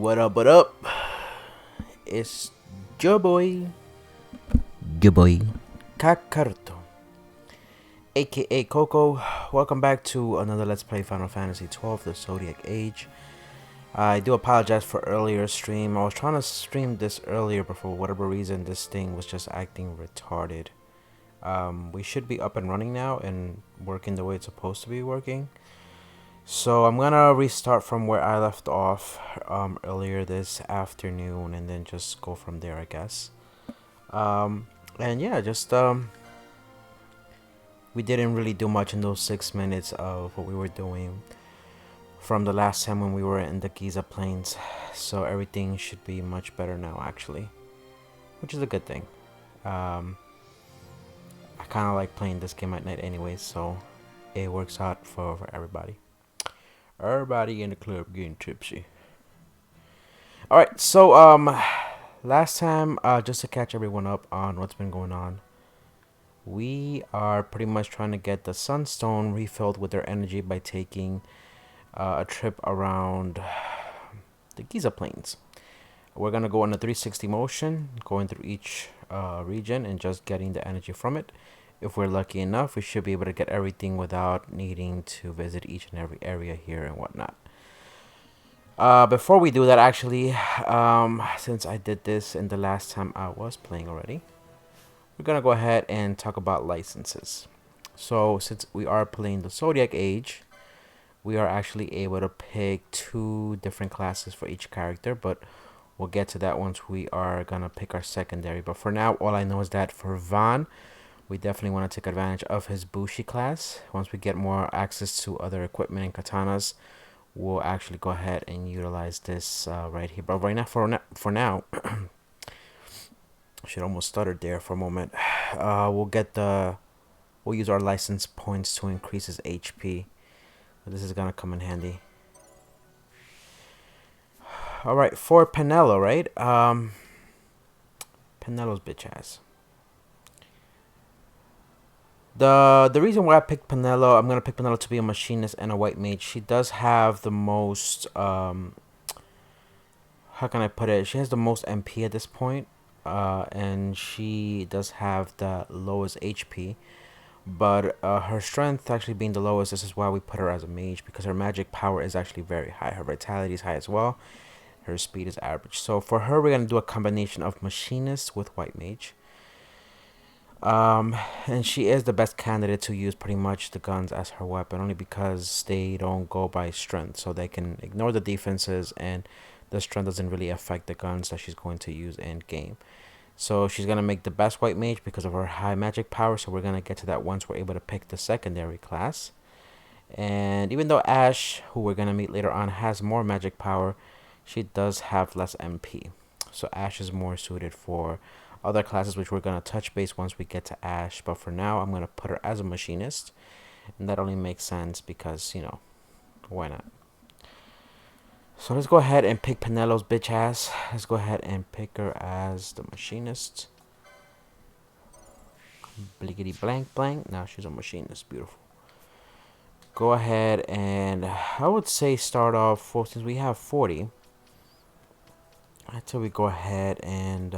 What up, what up? It's your boy, Good boy. Kakarto, aka Coco. Welcome back to another Let's Play Final Fantasy XII, the Zodiac Age. I do apologize for earlier stream. I was trying to stream this earlier, but for whatever reason, this thing was just acting retarded. We should be up and running now and working the way it's supposed to be working. So I'm gonna restart from where I left off earlier this afternoon, and then just go from there, I guess. And yeah, just we didn't really do much in those 6 minutes of what we were doing from the last time when we were in the Giza Plains. So everything should be much better now, actually, which is a good thing. I kind of like playing this game at night anyway, so it works out for everybody. Everybody in the club getting tipsy. Alright, so last time, just to catch everyone up on what's been going on, we are pretty much trying to get the Sunstone refilled with their energy by taking a trip around the Giza Plains. We're gonna go on a 360 motion, going through each region and just getting the energy from it. If we're lucky enough, we should be able to get everything without needing to visit each and every area here and whatnot. Before we do that, actually, since I did this in the last time I was playing already, we're gonna go ahead and talk about licenses. So since we are playing the Zodiac Age, we are actually able to pick 2 different classes for each character, but we'll get to that once we are gonna pick our secondary. But for now, all I know is that for Van, we definitely want to take advantage of his Bushi class. Once we get more access to other equipment and katanas, we'll actually go ahead and utilize this right here. But right now, for now, I should almost stuttered there for a moment. We'll use our license points to increase his HP. This is gonna come in handy. All right, for Penelo, right? Penelo's bitch ass. The reason why I picked Penelo, I'm gonna pick Penelo to be a machinist and a white mage. She does have the most how can I put it? She has the most MP at this point, and she does have the lowest HP. But her strength actually being the lowest, this is why we put her as a mage, because her magic power is actually very high. Her vitality is high as well. Her speed is average. So for her, we're gonna do a combination of machinist with white mage. And she is the best candidate to use pretty much the guns as her weapon, only because they don't go by strength, so they can ignore the defenses, and the strength doesn't really affect the guns that she's going to use in game. So she's gonna make the best white mage because of her high magic power. So we're gonna get to that once we're able to pick the secondary class. And even though Ash, who we're gonna meet later on, has more magic power, she does have less MP. So Ash is more suited for other classes, which we're going to touch base once we get to Ash. But for now, I'm going to put her as a machinist. And that only makes sense because, you know, why not? So let's go ahead and pick Penelo's bitch ass. Let's go ahead and pick her as the machinist. Blickety blank blank. Now she's a machinist. Beautiful. Go ahead and I would say start off, well, since we have 40. Until we go ahead and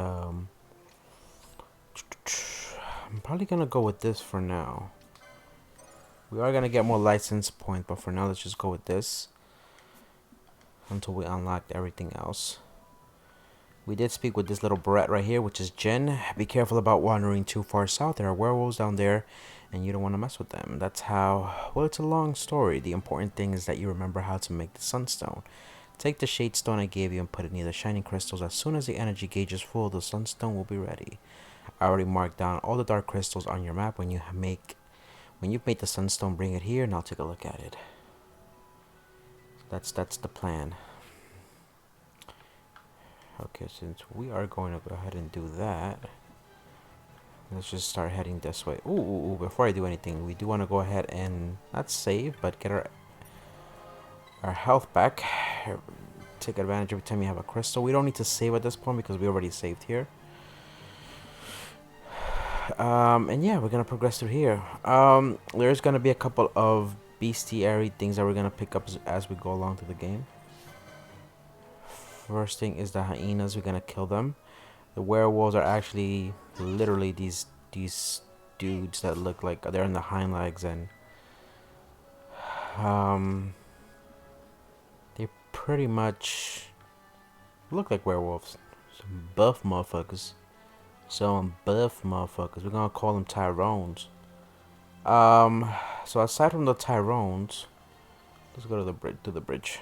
I'm probably gonna go with this for now. We are gonna get more license points, but for now let's just go with this until we unlock everything else. We did speak with this little brat right here, which is Jen. Be careful about wandering too far south. There are werewolves down there, and you don't want to mess with them. That's how, well, it's a long story. The important thing is that you remember how to make the sunstone. Take the shade stone I gave you and put it near the shining crystals. As soon as the energy gauge is full, the sunstone will be ready. I already marked down all the dark crystals on your map. When you've made the sunstone, bring it here and I'll take a look at it. That's the plan. Okay, since we are going to go ahead and do that, let's just start heading this way. Ooh, before I do anything, we do want to go ahead and not save, but get our health back. Take advantage every time you have a crystal. We don't need to save at this point because we already saved here. And yeah, we're gonna progress through here. There's gonna be a couple of bestiary things that we're gonna pick up as we go along through the game. First thing is the hyenas. We're gonna kill them. The werewolves are actually literally these dudes that look like they're in the hind legs, and um they pretty much look like werewolves. Some buff motherfuckers. Some buff motherfuckers. We're gonna call them Tyrones. So aside from the Tyrones, let's go to the bridge. To the bridge.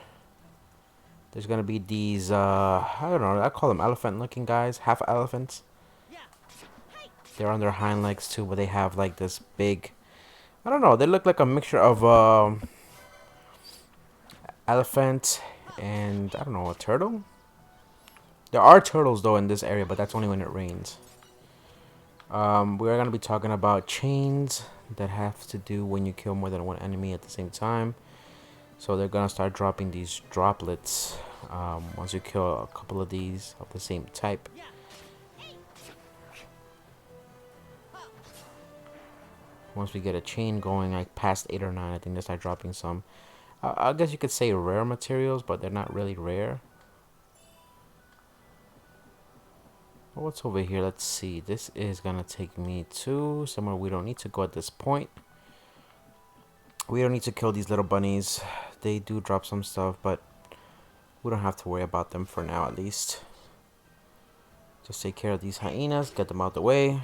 There's gonna be these. I don't know. I call them elephant-looking guys, half elephants. They're on their hind legs too, but they have like this big. I don't know. They look like a mixture of elephant and I don't know, a turtle. There are turtles though in this area, but that's only when it rains. We're gonna be talking about chains that have to do when you kill more than one enemy at the same time. So they're gonna start dropping these droplets once you kill a couple of these of the same type. Once we get a chain going, like past 8 or 9, I think they start dropping some. I guess you could say rare materials, but they're not really rare. What's over here? Let's see. This is gonna take me to somewhere we don't need to go at this point. We don't need to kill these little bunnies. They do drop some stuff, but we don't have to worry about them for now, at least. Just take care of these hyenas, get them out the way.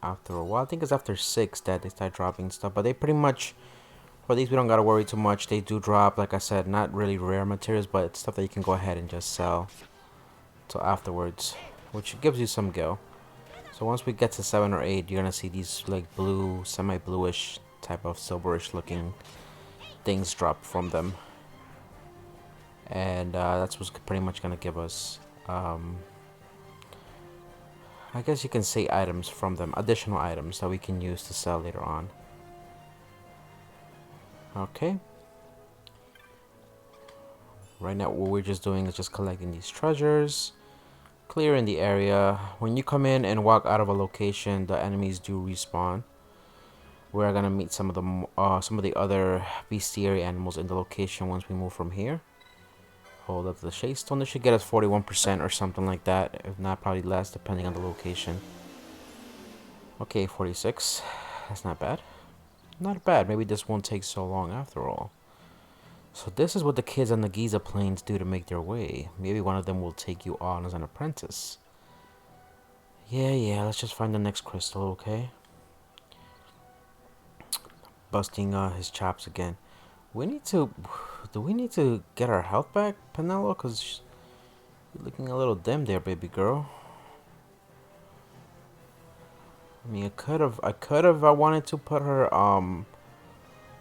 After a while, I think it's after 6 that they start dropping stuff, but they pretty much, for these we don't gotta worry too much. They do drop, like I said, not really rare materials, but it's stuff that you can go ahead and just sell till afterwards, which gives you some go. So once we get to 7 or 8, you're gonna see these like blue, semi-bluish type of silverish looking things drop from them, and that's what's pretty much gonna give us I guess you can say items from them, additional items that we can use to sell later on. Okay. Right now what we're just doing is just collecting these treasures, clearing the area. When you come in and walk out of a location, the enemies do respawn. We're gonna meet some of the other bestiary animals in the location once we move from here. Hold up the shade stone. This should get us 41% or something like that. If not, probably less, depending on the location. Okay, 46. That's not bad. Not bad. Maybe this won't take so long after all. So this is what the kids on the Giza Plains do to make their way. Maybe one of them will take you on as an apprentice. Yeah. Let's just find the next crystal, okay? Busting his chops again. We need to... Do we need to get our health back, Penelo? Because you're looking a little dim there, baby girl. I mean, I wanted to put her,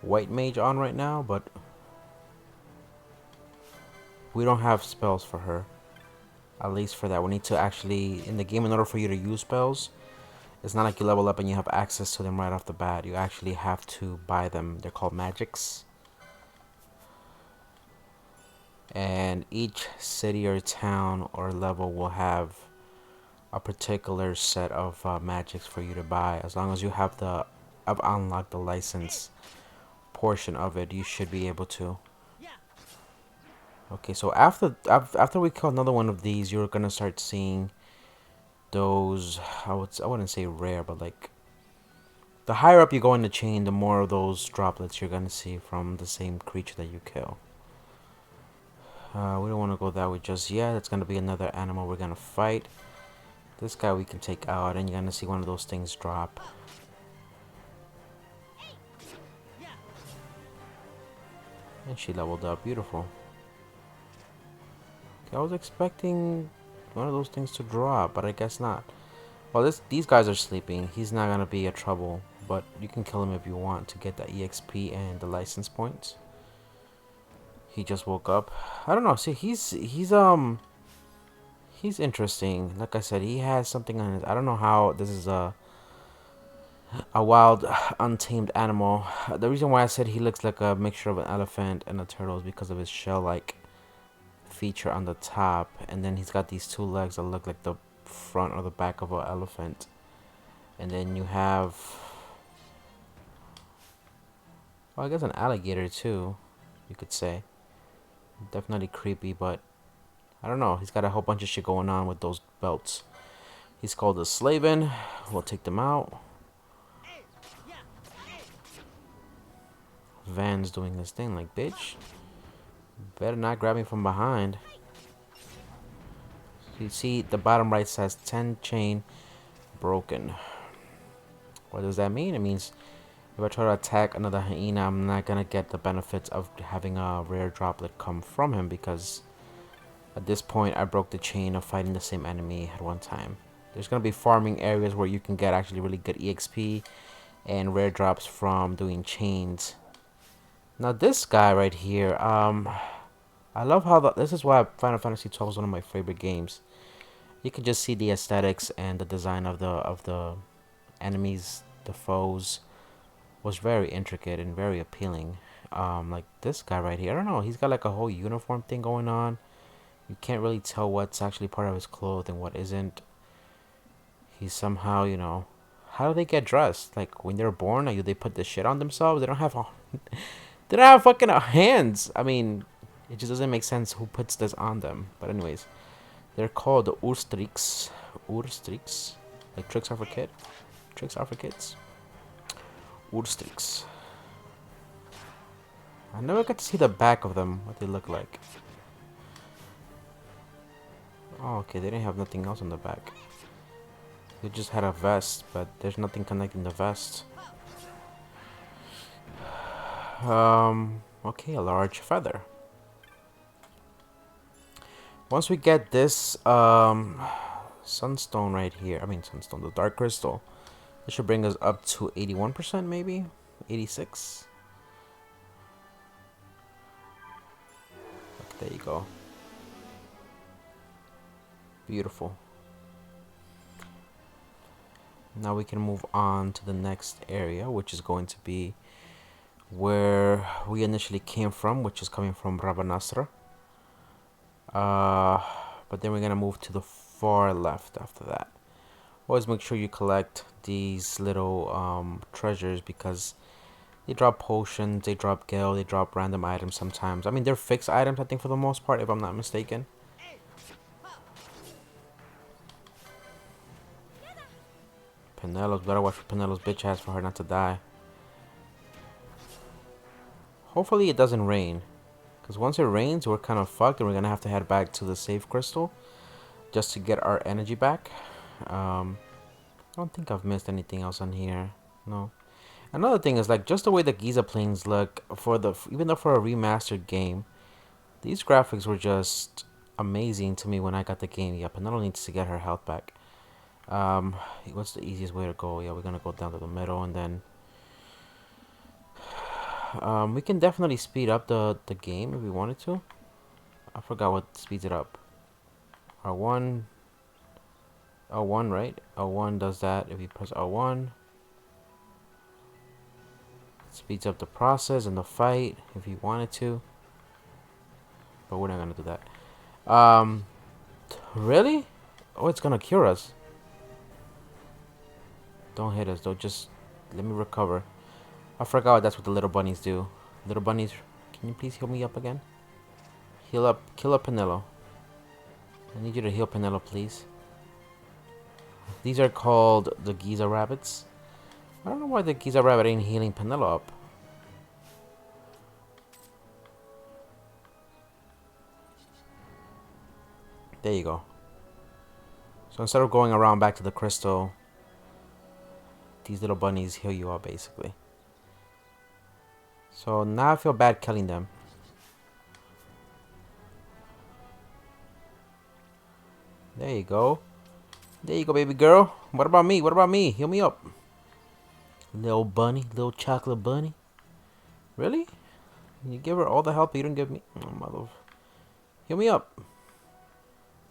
white mage on right now, but we don't have spells for her. At least for that. We need to actually, in the game, in order for you to use spells, it's not like you level up and you have access to them right off the bat. You actually have to buy them. They're called magics. And each city or town or level will have a particular set of magics for you to buy. As long as you have unlocked the license portion of it, you should be able to. Okay, so after we kill another one of these, you're gonna start seeing those. I wouldn't say rare, but like the higher up you go in the chain, the more of those droplets you're gonna see from the same creature that you kill. We don't want to go that way just yet. It's going to be another animal we're going to fight. This guy we can take out, and you're going to see one of those things drop. And she leveled up. Beautiful. Okay, I was expecting one of those things to drop, but I guess not. Well, these guys are sleeping. He's not going to be a trouble, but you can kill him if you want to get the EXP and the license points. He just woke up. I don't know. See, he's interesting. Like I said, he has something on his. I don't know how this is a wild, untamed animal. The reason why I said he looks like a mixture of an elephant and a turtle is because of his shell-like feature on the top, and then he's got these 2 legs that look like the front or the back of an elephant, and then you have, well, I guess an alligator too. you could say. Definitely creepy, but I don't know. He's got a whole bunch of shit going on with those belts. He's called the Slaven. We'll take them out. Van's doing this thing like, bitch. Better not grab me from behind. You see, the bottom right says 10 chain broken. What does that mean? It means if I try to attack another hyena, I'm not gonna get the benefits of having a rare droplet come from him, because at this point I broke the chain of fighting the same enemy at one time. There's gonna be farming areas where you can get actually really good EXP and rare drops from doing chains. Now this guy right here, I love how this is why Final Fantasy XII is one of my favorite games. You can just see the aesthetics and the design of the enemies, the foes, was very intricate and very appealing. Like this guy right here, I don't know, he's got like a whole uniform thing going on. You can't really tell what's actually part of his clothes and what isn't. He's somehow, you know, how do they get dressed? Like when they're born, like, do they put this shit on themselves? They don't have they don't have fucking hands. I mean, it just doesn't make sense who puts this on them. But anyways, they're called Urstrix. Urstrix. Like tricks are for kids. Tricks are for kids. Urstrix. I never got to see the back of them, what they look like. Oh, okay, they didn't have nothing else on the back. They just had a vest, but there's nothing connecting the vest. Okay, a large feather. Once we get this, sunstone right here, sunstone, the dark crystal, this should bring us up to 81%, maybe? 86? There you go. Beautiful. Now we can move on to the next area, which is going to be where we initially came from, which is coming from Rabanastra. But then we're gonna move to the far left after that. Always make sure you collect these little treasures, because they drop potions, they drop gil, they drop random items sometimes. I mean, they're fixed items, I think, for the most part, if I'm not mistaken. Penelope, better watch for Penelope's bitch ass for her not to die. Hopefully it doesn't rain, because once it rains, we're kind of fucked, and we're gonna have to head back to the safe crystal just to get our energy back. I don't think I've missed anything else on here. No. Another thing is, like, just the way the Giza plains look for even though for a remastered game, these graphics were just amazing to me when I got the game. Yeah, Penelope needs to get her health back. What's the easiest way to go? Yeah, we're gonna go down to the middle, and then we can definitely speed up the game if we wanted to. I forgot what speeds it up. R1, L1, right? L1 does that. If you press L1, it speeds up the process and the fight if you wanted to. But we're not gonna do that. Really? Oh, it's gonna cure us. Don't hit us though, just let me recover. I forgot that's what the little bunnies do. Little bunnies, can you please heal me up again? Heal up, kill up Penelo. I need you to heal Penelo, please. These are called the Giza rabbits. I don't know why the Giza rabbit ain't healing Penelo up. There you go. So instead of going around back to the crystal, these little bunnies heal you up, basically. So now I feel bad killing them. There you go. There you go, baby girl. What about me? What about me? Heal me up. Little bunny. Little chocolate bunny. Really? You give her all the help you didn't give me? Oh, mother. Heal me up.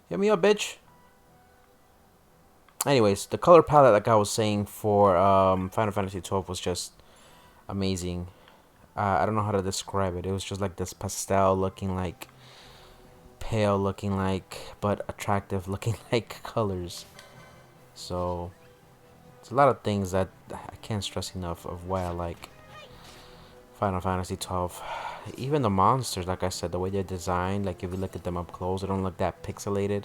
Heal me up, bitch. Anyways, the color palette, like I was saying, for Final Fantasy XII was just amazing. I don't know how to describe it. It was just like this pastel looking like, pale looking like, but attractive looking like colors. So it's a lot of things that I can't stress enough of why I like Final Fantasy 12. Even the monsters, like I said, the way they're designed, like if you look at them up close, they don't look that pixelated.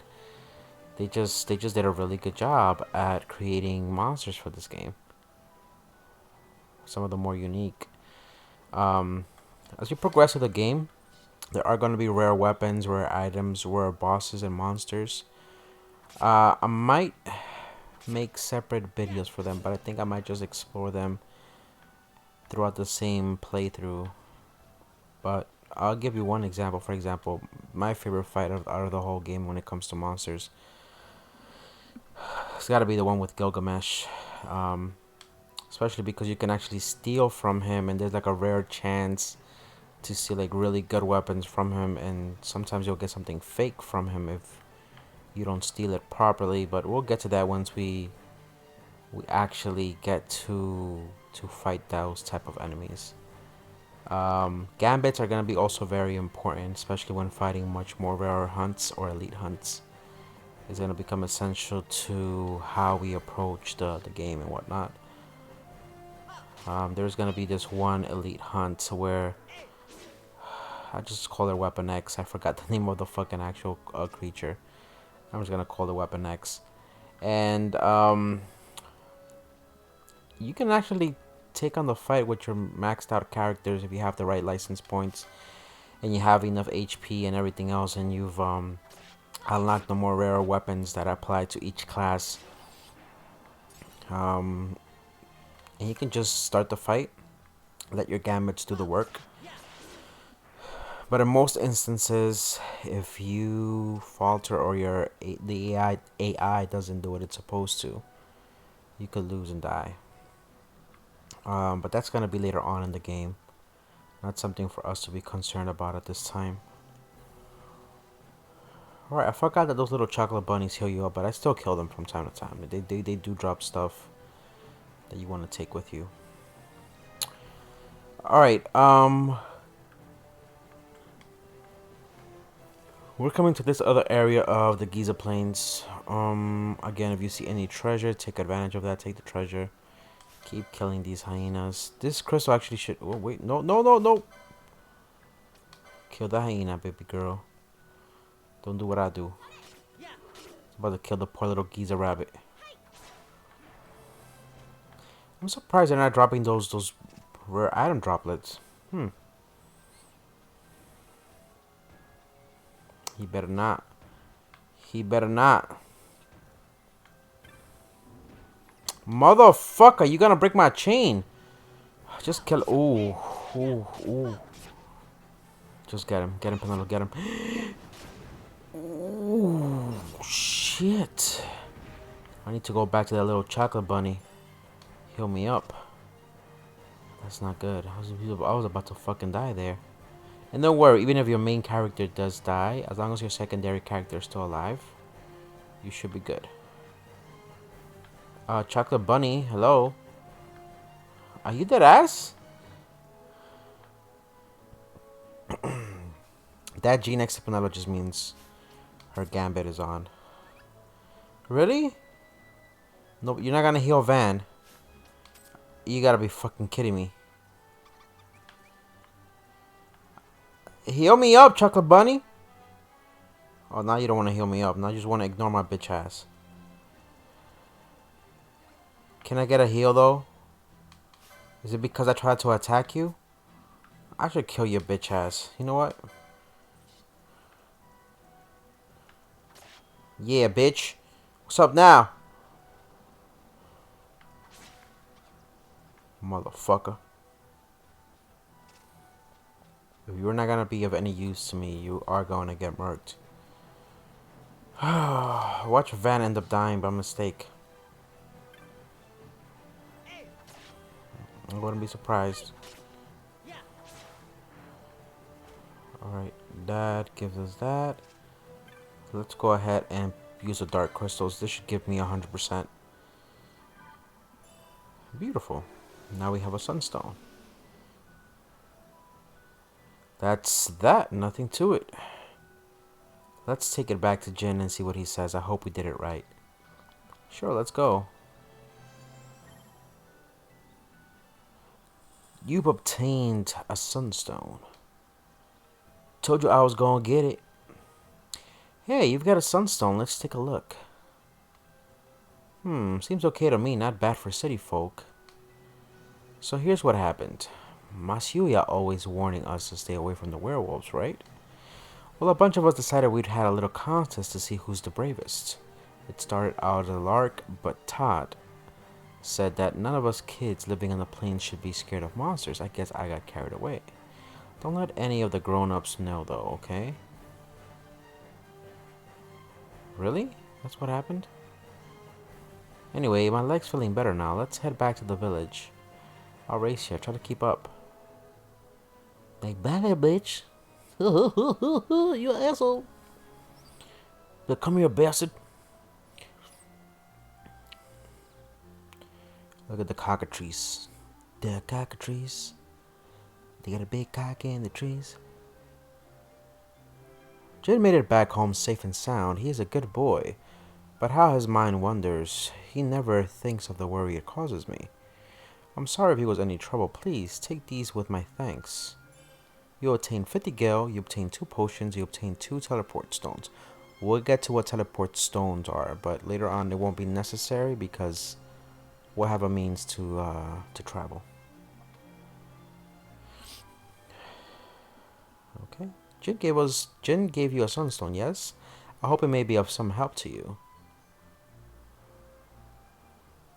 They just did a really good job at creating monsters for this game. Some of them more unique. Um, as you progress through the game, there are going to be rare weapons, rare items, rare bosses, and monsters. I might make separate videos for them, but I think I might just explore them throughout the same playthrough. But I'll give you one example. For example, my favorite fight out of the whole game when it comes to monsters, it's got to be the one with Gilgamesh. Um, Especially because you can actually steal from him, and there's like a rare chance to see like really good weapons from him, and sometimes you'll get something fake from him if you don't steal it properly. But we'll get to that once we actually get to fight those type of enemies. Gambits are going to be also very important, especially when fighting much more rare hunts or elite hunts. It's going to become essential to how we approach the game and whatnot. There's going to be this one elite hunt where I just call her Weapon X. I forgot the name of the fucking actual creature. I'm just going to call it Weapon X. And you can actually take on the fight with your maxed out characters if you have the right license points and you have enough HP and everything else, and you've unlocked the more rare weapons that apply to each class. And you can just start the fight, let your gambits do the work. But in most instances, if you falter or the AI doesn't do what it's supposed to, you could lose and die. But that's gonna be later on in the game. Not something for us to be concerned about at this time. Alright, I forgot that those little chocolate bunnies heal you up, but I still kill them from time to time. They do drop stuff that you want to take with you. Alright, we're coming to this other area of the Giza Plains. Again, if you see any treasure, take advantage of that. Take the treasure. Keep killing these hyenas. This crystal actually should... Oh, wait. No, no, no, no. Kill the hyena, baby girl. Don't do what I do. I'm about to kill the poor little Giza rabbit. I'm surprised they're not dropping those rare item droplets. He better not. He better not. Motherfucker, you gonna break my chain. Just kill. Ooh. Ooh. Ooh. Just get him. Get him, Penelope. Get him. Ooh. Shit. I need to go back to that little chocolate bunny. Heal me up. That's not good. I was about to fucking die there. And don't worry, even if your main character does die, as long as your secondary character is still alive, you should be good. Chocolate bunny, hello. Are you dead ass? That G next to Penelope just means her gambit is on. Really? No, you're not gonna heal Van. You gotta be fucking kidding me. Heal me up, chocolate bunny. Oh, now you don't want to heal me up. Now you just want to ignore my bitch ass. Can I get a heal though? Is it because I tried to attack you? I should kill your bitch ass. You know what? Yeah, bitch. What's up now? Motherfucker. If you're not gonna be of any use to me, you are going to get murked. Watch Van end up dying by mistake. I wouldn't be surprised. Alright, that gives us that. Let's go ahead and use the dark crystals. This should give me 100%. Beautiful. Now we have a sunstone. That's that. Nothing to it. Let's take it back to Jin and see what he says. I hope we did it right. Sure, let's go. You've obtained a sunstone. Told you I was gonna get it. Hey, you've got a sunstone. Let's take a look. Seems okay to me. Not bad for city folk. So here's what happened. Masuya always warning us to stay away from the werewolves, right? Well, a bunch of us decided we'd had a little contest to see who's the bravest. It started out as a lark, but Todd said that none of us kids living on the plains should be scared of monsters. I guess I got carried away. Don't let any of the grown-ups know, though, okay? Really? That's what happened? Anyway, my leg's feeling better now. Let's head back to the village. I'll race you. Try to keep up. Like, bye, bitch. You asshole. But come here, bastard. Look at the cockatrice. The cockatrice. They got a big cock in the trees. Jin made it back home safe and sound. He is a good boy. But how his mind wanders, he never thinks of the worry it causes me. I'm sorry if he was any trouble. Please, take these with my thanks. You obtain 50 gil, you obtain 2 potions, you obtain 2 teleport stones. We'll get to what teleport stones are, but later on it won't be necessary because we'll have a means to travel. Okay. Jin gave you a sunstone, yes? I hope it may be of some help to you.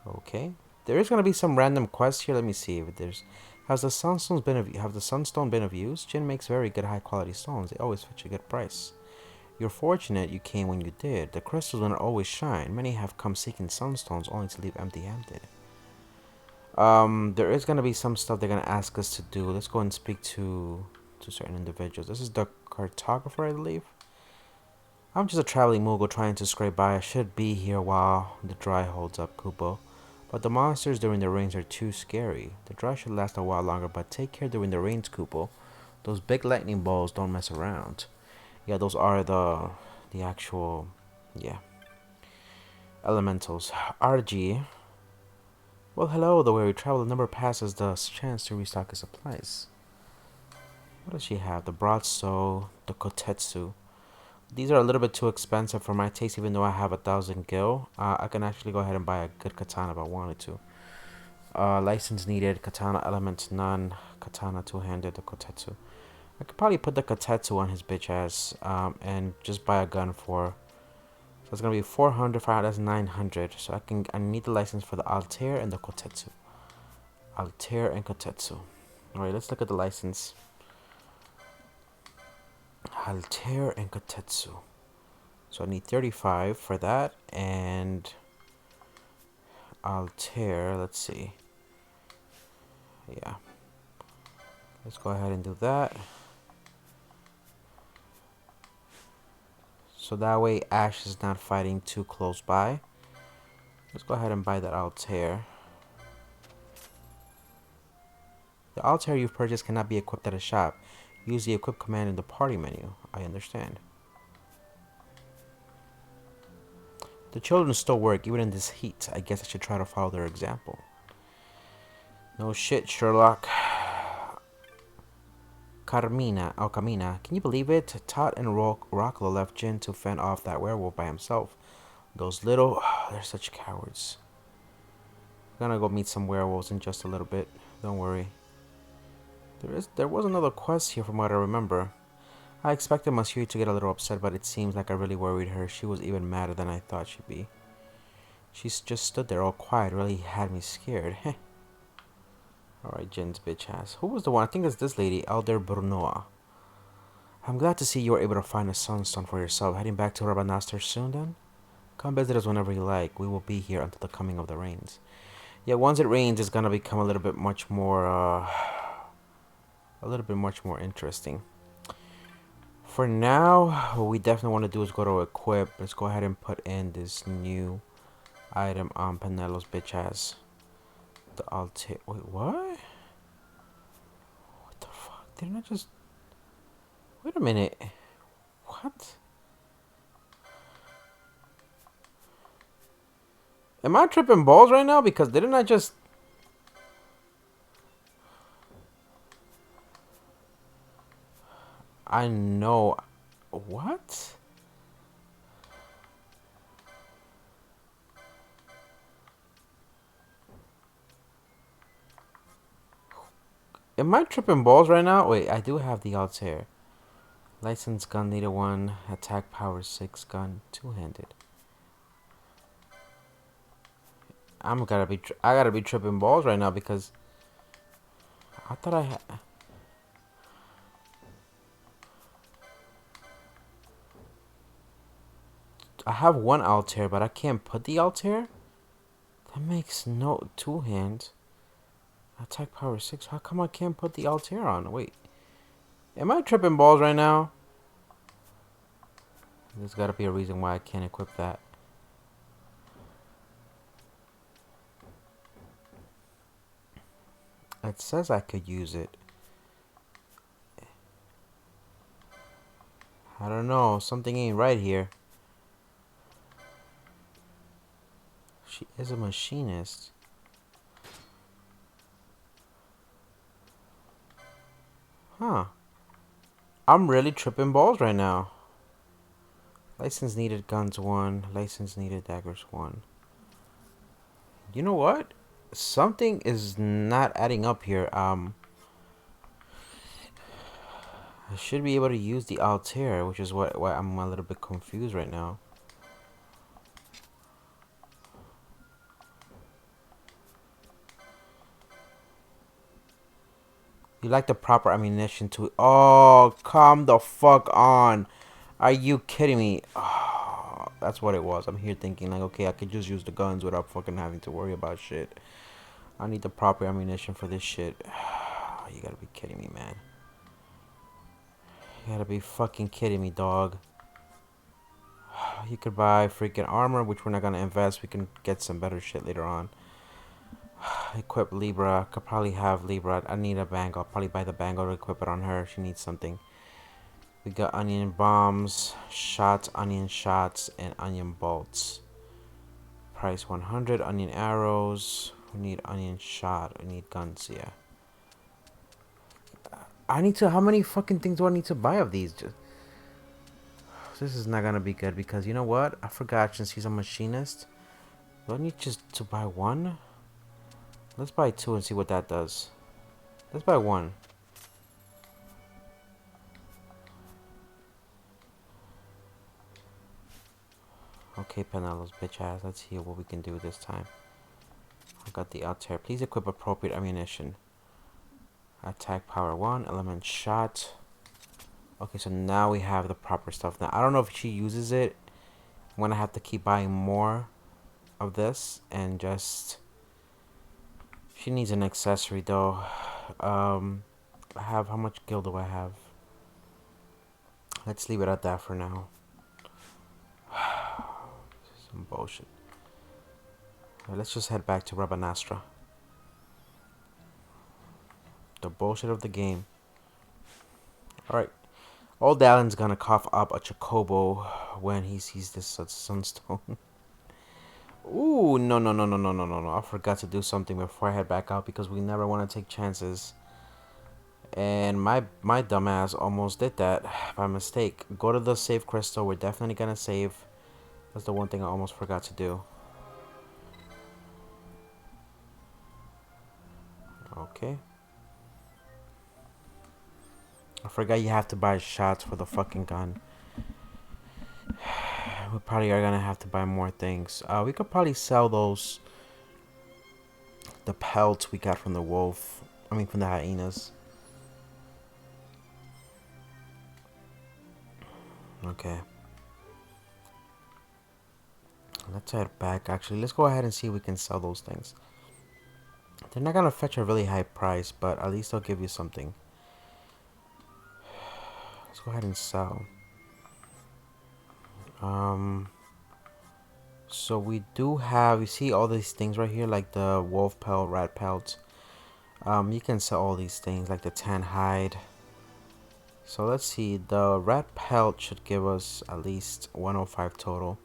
Okay. There is gonna be some random quests here. Let me see if there's. Have the sunstone been of use? Jin makes very good high quality stones. They always fetch a good price. You're fortunate you came when you did. The crystals don't always shine. Many have come seeking sunstones only to leave empty-handed. There is gonna be some stuff they're gonna ask us to do. Let's go and speak to certain individuals. This is the cartographer, I believe. I'm just a traveling mogul trying to scrape by. I should be here while the dry holds up, Kupo. But the monsters during the rains are too scary. The dry should last a while longer, but take care during the rains, Kupo. Those big lightning balls don't mess around. Yeah, those are the actual, yeah, elementals. RG. Well, hello, the weary traveler never passes the chance to restock his supplies. What does she have? The broadsword, the kotetsu. These are a little bit too expensive for my taste, even though I have 1,000 gil. I can actually go ahead and buy a good katana if I wanted to. License needed, katana element none, katana two-handed, the kotetsu. I could probably put the kotetsu on his bitch ass, and just buy a gun for. So it's gonna be 400, 500, that's 900. So I need the license for the Altair and the kotetsu. Altair and kotetsu. Alright, let's look at the license. Altair and kotetsu. So I need 35 for that, and Altair, let's see. Yeah. Let's go ahead and do that. So that way Ash is not fighting too close by. Let's go ahead and buy that Altair. The Altair you've purchased cannot be equipped at a shop. Use the equip command in the party menu. I understand. The children still work even in this heat. I guess I should try to follow their example. No shit, Sherlock. Carmina, can you believe it? Todd and Rocklo left Jin to fend off that werewolf by himself. Those little, they're such cowards. I'm gonna go meet some werewolves in just a little bit. Don't worry. There was another quest here from what I remember. I expected Monsieur to get a little upset, but it seems like I really worried her. She was even madder than I thought she'd be. She just stood there all quiet, really had me scared. Heh. Alright, Jin's bitch ass. Who was the one? I think it's this lady, Elder Brunoa. I'm glad to see you were able to find a sunstone for yourself. Heading back to Rabanastre soon then? Come visit us whenever you like. We will be here until the coming of the rains. Yeah, once it rains, it's gonna become a little bit much more, interesting. For now, what we definitely want to do is go to equip. Let's go ahead and put in this new item on Penelo's bitch ass. The Altair. Wait, what? What the fuck? Didn't I just. Wait a minute. What? Am I tripping balls right now? Because didn't I just. I know. What? Am I tripping balls right now? Wait, I do have the Altair. License gun, neither one. Attack power 6 gun, two-handed. I gotta be tripping balls right now because I thought I have one Altair, but I can't put the Altair? That makes no two hands. Attack power 6. How come I can't put the Altair on? Wait. Am I tripping balls right now? There's gotta be a reason why I can't equip that. It says I could use it. I don't know. Something ain't right here. She is a machinist. Huh. I'm really tripping balls right now. License needed guns 1. License needed daggers 1. You know what? Something is not adding up here. I should be able to use the Altair, which is why I'm a little bit confused right now. You like the proper ammunition to... Oh, come the fuck on. Are you kidding me? Oh, that's what it was. I'm here thinking like, okay, I could just use the guns without fucking having to worry about shit. I need the proper ammunition for this shit. You gotta be kidding me, man. You gotta be fucking kidding me, dog. You could buy freaking armor, which we're not gonna invest. We can get some better shit later on. Equip Libra. Could probably have Libra. I need a bangle. I'll probably buy the bangle to equip it on her. She needs something. We got onion bombs, shots, onion shots, and onion bolts. Price 100. Onion arrows. We need onion shot. We need guns, yeah. I need to... How many fucking things do I need to buy of these? This is not gonna be good because you know what? I forgot since he's a machinist. Do I need just to buy one? Let's buy 2 and see what that does. Let's buy 1. Okay, Penelo's bitch ass. Let's see what we can do this time. I got the Altair. Please equip appropriate ammunition. Attack power 1. Element shot. Okay, so now we have the proper stuff. Now, I don't know if she uses it. I'm gonna have to keep buying more of this and just... She needs an accessory though. I have... How much gil do I have? Let's leave it at that for now. Some bullshit. Right, let's just head back to Rabanastra. The bullshit of the game. Alright. Old Alan's gonna cough up a chocobo when he sees this sunstone. Ooh, no. I forgot to do something before I head back out because we never want to take chances. And my dumbass almost did that by mistake. Go to the save crystal. We're definitely gonna save. That's the one thing I almost forgot to do. Okay. I forgot you have to buy shots for the fucking gun. We probably are gonna have to buy more things. We could probably sell those. The pelts we got from the wolf. I mean from the hyenas. Okay. Let's head back. Actually, let's go ahead and see if we can sell those things. They're not gonna fetch a really high price, but at least they'll give you something. Let's go ahead and sell. So we do have, you see all these things right here, like the wolf pelt, rat pelt. You can sell all these things, like the tan hide. So let's see, the rat pelt should give us at least 105 total.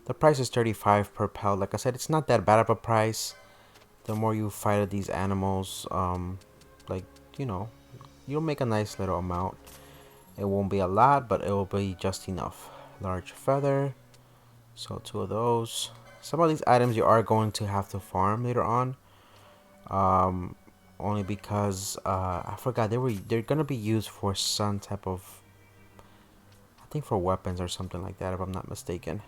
The price is 35 per pelt. Like I said, it's not that bad of a price. The more you fight these animals, like, you know, you'll make a nice little amount. It won't be a lot, but it will be just enough. Large feather. So 2 of those. Some of these items you are going to have to farm later on. Um, only because I forgot they're gonna be used for some type of, I think for weapons or something like that if I'm not mistaken.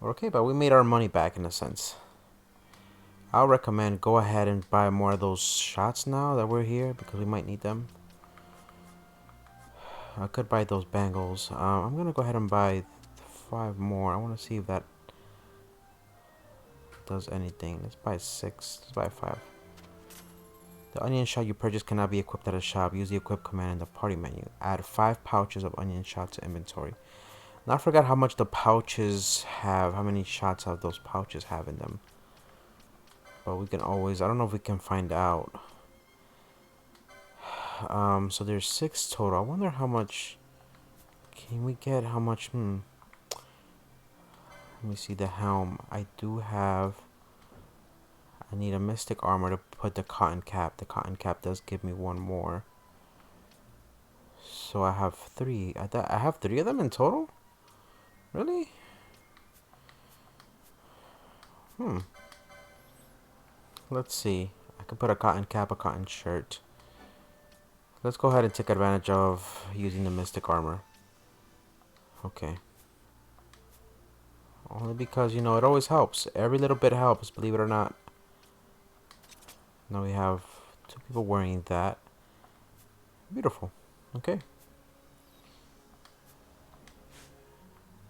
Okay, but we made our money back in a sense. I'll recommend go ahead and buy more of those shots now that we're here because we might need them. I could buy those bangles. I'm gonna go ahead and buy 5 more. I want to see if that does anything. Let's buy 6. Let's buy 5. The onion shot you purchase cannot be equipped at a shop. Use the equip command in the party menu. Add 5 pouches of onion shot to inventory. Now I forgot how much the pouches have. How many shots of those pouches have in them. But we can always. I don't know if we can find out. So there's 6 total. I wonder how much. Can we get how much? Let me see the helm. I do have. I need a mystic armor to put the cotton cap. The cotton cap does give me 1 more. So I have 3. I have 3 of them in total? Really? Let's see. I could put a cotton cap, a cotton shirt. Let's go ahead and take advantage of using the mystic armor. Okay. Only because, you know, it always helps. Every little bit helps, believe it or not. Now we have 2 people wearing that. Beautiful. Okay.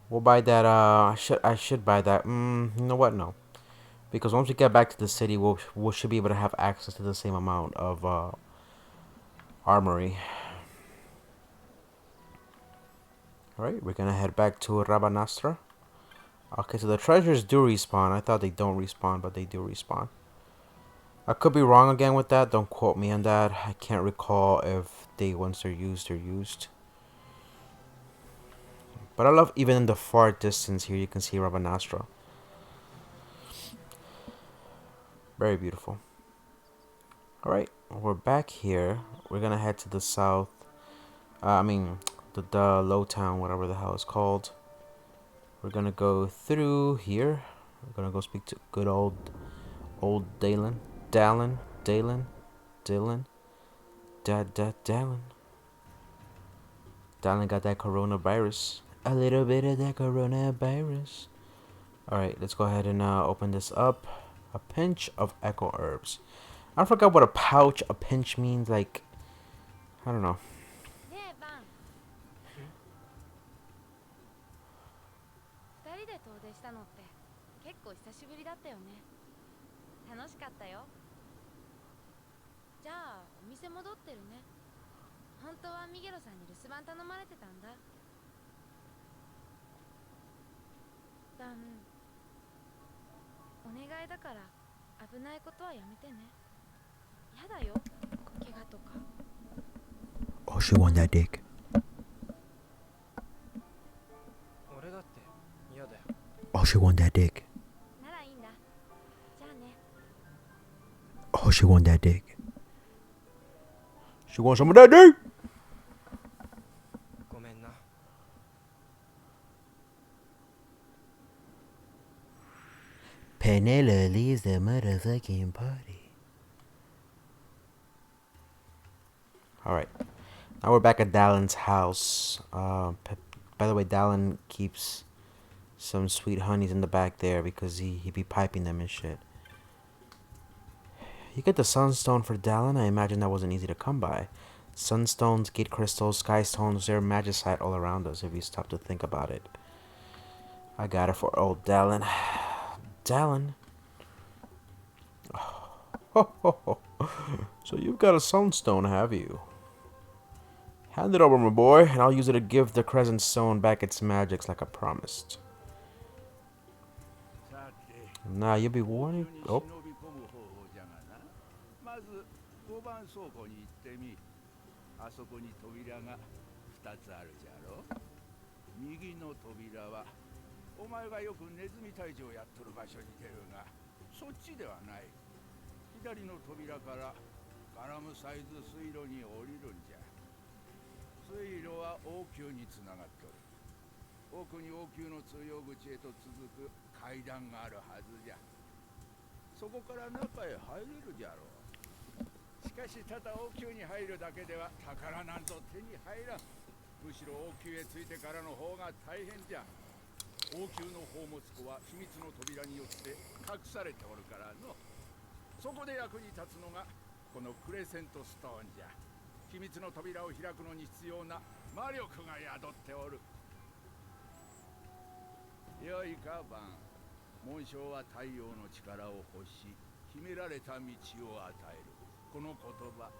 We'll buy that. I should buy that. You know what? No. Because once we get back to the city, we should be able to have access to the same amount of armory. Alright, we're gonna head back to Rabanastra. Okay, so the treasures do respawn. I thought they don't respawn, but they do respawn. I could be wrong again with that. Don't quote me on that. I can't recall if once they're used, they're used. But I love even in the far distance here, you can see Rabanastra. Very beautiful. Alright, we're back here. We're gonna head to the south. The low town, whatever the hell it's called. We're gonna go through here. We're gonna go speak to good old Dalen. Dalen. Dalen. Dalen got that coronavirus. A little bit of that coronavirus. Alright, let's go ahead and open this up. A pinch of echo herbs. I forgot what a pinch means. Like, I don't know. Oh, she want that dick. Oh, she want that dick. Oh, she want that dick. She wants some of that dick. Penela leaves the motherfucking party. Alright. Now we're back at Dalen's house. By the way, Dalen keeps some sweet honeys in the back there because he be piping them and shit. You get the sunstone for Dalen? I imagine that wasn't easy to come by. Sunstones, gate crystals, sky stones, they're magicite all around us if you stop to think about it. I got it for old Dalen. Dalen. So you've got a sunstone, have you? Hand it over, my boy, and I'll use it to give the crescent stone back its magics like I promised. Nah, you'll be warning. Oh. 水路は王宮につながっておる。奥に王宮の通用口へと続く階段があるはずじゃ。そこから中へ入れるじゃろう。しかしただ王宮に入るだけでは宝なんぞ手に入らん。むしろ王宮へ着いてからの方が大変じゃ。王宮の宝物庫は秘密の扉によって隠されておるからの。そこで役に立つのがこのクレセントストーンじゃ。秘密の扉を開くのに必要な魔力が宿っておる。よいかバン。紋章は太陽の力を欲し決められた道を与える。この言葉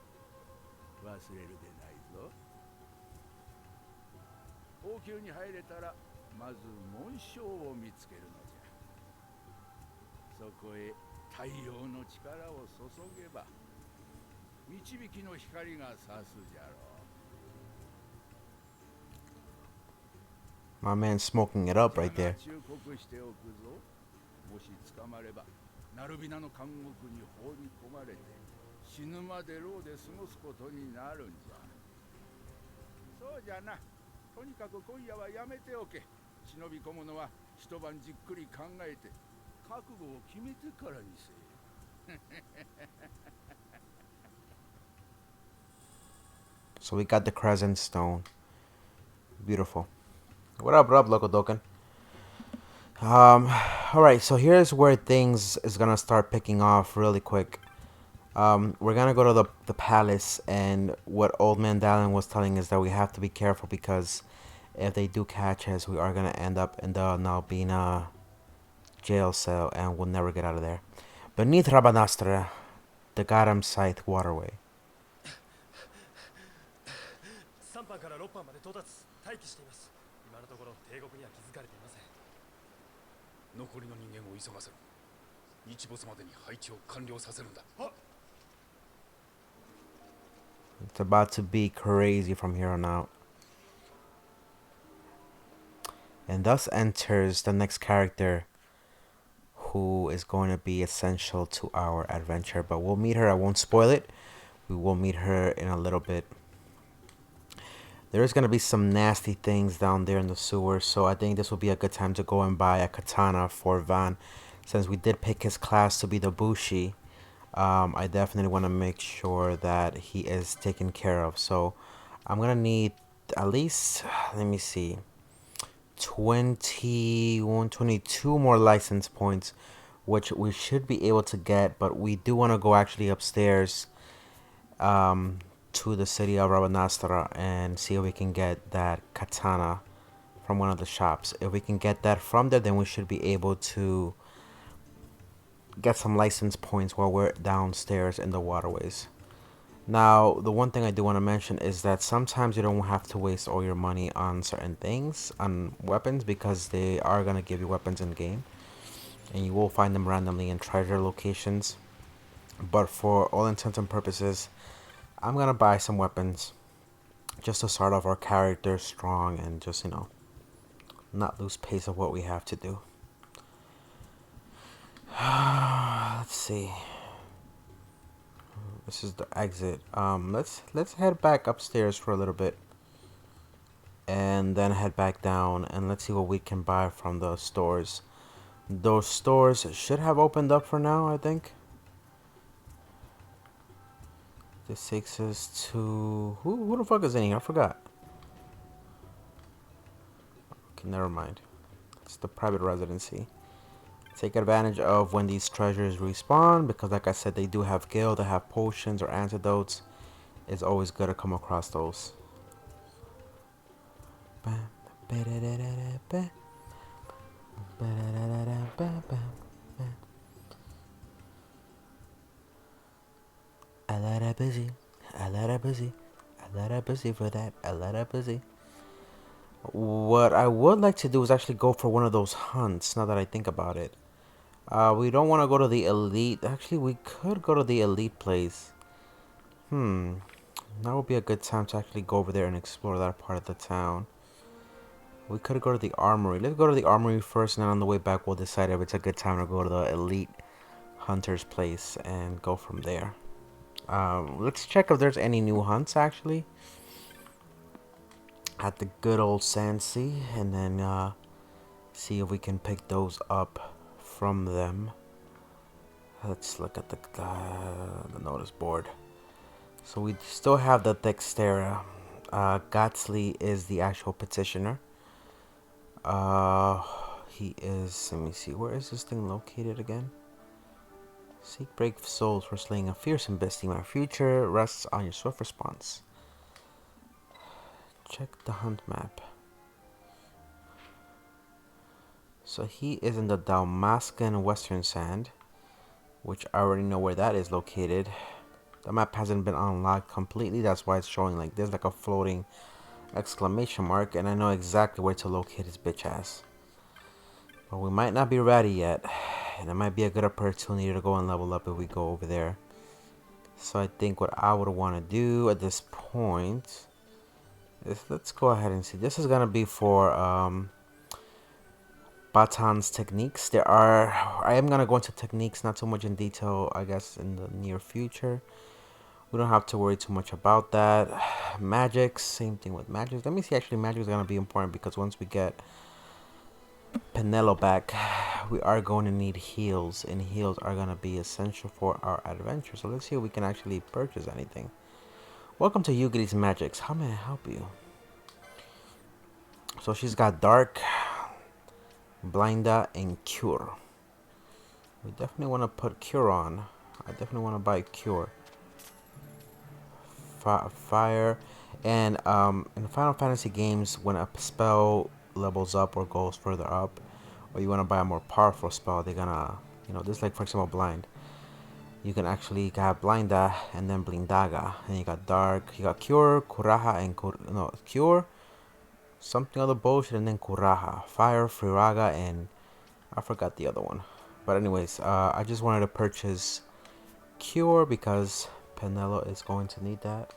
忘れるでないぞ。王宮に入れたらまず紋章を見つけるのじゃ。そこへ太陽の力を注げば導きの光が差すじゃろう。 My man smoking it up right there. 忠告しておくぞ。もし捕まればナルビナの監獄に放り込まれて死ぬまで牢で過ごすことになるんじゃ。そうじゃな。とにかく今夜はやめておけ。忍び込むのは一晩じっくり考えて覚悟を決めてからにせよ。So we got the Crescent Stone. Beautiful. What up, Loco Doken? Alright, so here's where things is gonna start picking off really quick. We're gonna go to the palace, and what Old Man Dallin was telling us that we have to be careful because if they do catch us, we are gonna end up in the Nalbina jail cell and we'll never get out of there. Beneath Rabanastra, the Garam Scythe waterway. 3班から6班まで到達待機しています。今のところ帝国には気づかれていません。残りの人間を急がせる。日没までに配置を完了させるんだ。 It's about to be crazy from here on out. And thus enters the next character who is going to be essential to our adventure. But we'll meet her. I won't spoil it. We will meet her in a little bit. There's going to be some nasty things down there in the sewers. So I think this will be a good time to go and buy a katana for Van. Since we did pick his class to be the Bushi. I definitely want to make sure that he is taken care of. So I'm going to need at least, let me see, 22 more license points, which we should be able to get. But we do want to go actually upstairs to the city of Rabanastra and see if we can get that katana from one of the shops. If we can get that from there, then we should be able to get some license points while we're downstairs in the waterways. Now, the one thing I do want to mention is that sometimes you don't have to waste all your money on certain things, on weapons, because they are going to give you weapons in game. And you will find them randomly in treasure locations. But for all intents and purposes, I'm going to buy some weapons just to start off our character strong and just, not lose pace of what we have to do. Let's see. This is the exit. Let's head back upstairs for a little bit, and then head back down, and let's see what we can buy from the stores. Those stores should have opened up for now, I think. This takes us to who the fuck is in here? I forgot. Okay, never mind. It's the private residency. Take advantage of when these treasures respawn, because like I said, they do have gil, they have potions or antidotes. It's always good to come across those. A lot of busy, a lot of busy, a lot of busy for that, a lot of busy. What I would like to do is actually go for one of those hunts, now that I think about it. We don't want to go to the elite. Actually, we could go to the elite place. That would be a good time to actually go over there and explore that part of the town. We could go to the armory. Let's go to the armory first, and then on the way back, we'll decide if it's a good time to go to the elite hunter's place and go from there. Let's check if there's any new hunts, actually. at the good old Sansi, and then see if we can pick those up from them. Let's look at the notice board. So we still have the Dextera. Gotsley is the actual petitioner. He is. Let me see. Where is this thing located again? Seek break souls for slaying a fearsome bestie. My future rests on your swift response. Check the hunt map. So he is in the Dalmascan Western Sand, which I already know where that is located. The map hasn't been unlocked completely. That's why it's showing like there's like a floating exclamation mark, and I know exactly where to locate his bitch ass. But we might not be ready yet, and it might be a good opportunity to go and level up if we go over there. So I think what I would want to do at this point is let's go ahead and see. This is gonna be for Batan's techniques. I am gonna go into techniques, not too much in detail, I guess, in the near future. We don't have to worry too much about that. Magics, same thing with magics. Let me see, actually magic is gonna be important because once we get Penelo back, we are going to need heals, and heals are going to be essential for our adventure. So let's see if we can actually purchase anything. Welcome to Yugi's Magics. How may I help you? So she's got Dark, Blinda, and Cure. We definitely want to put Cure on. I definitely want to buy Cure. Fire. And in Final Fantasy games, when a spell levels up or goes further up, or you want to buy a more powerful spell, they're gonna, this, like for example Blind, you can actually have Blinda and then Blindaga, and you got Dark, you got Cure, Kuraha, and Cure, something other bullshit, and then Kuraha, Fire, Firaga, and I forgot the other one. But anyways, I just wanted to purchase Cure because Penelo is going to need that.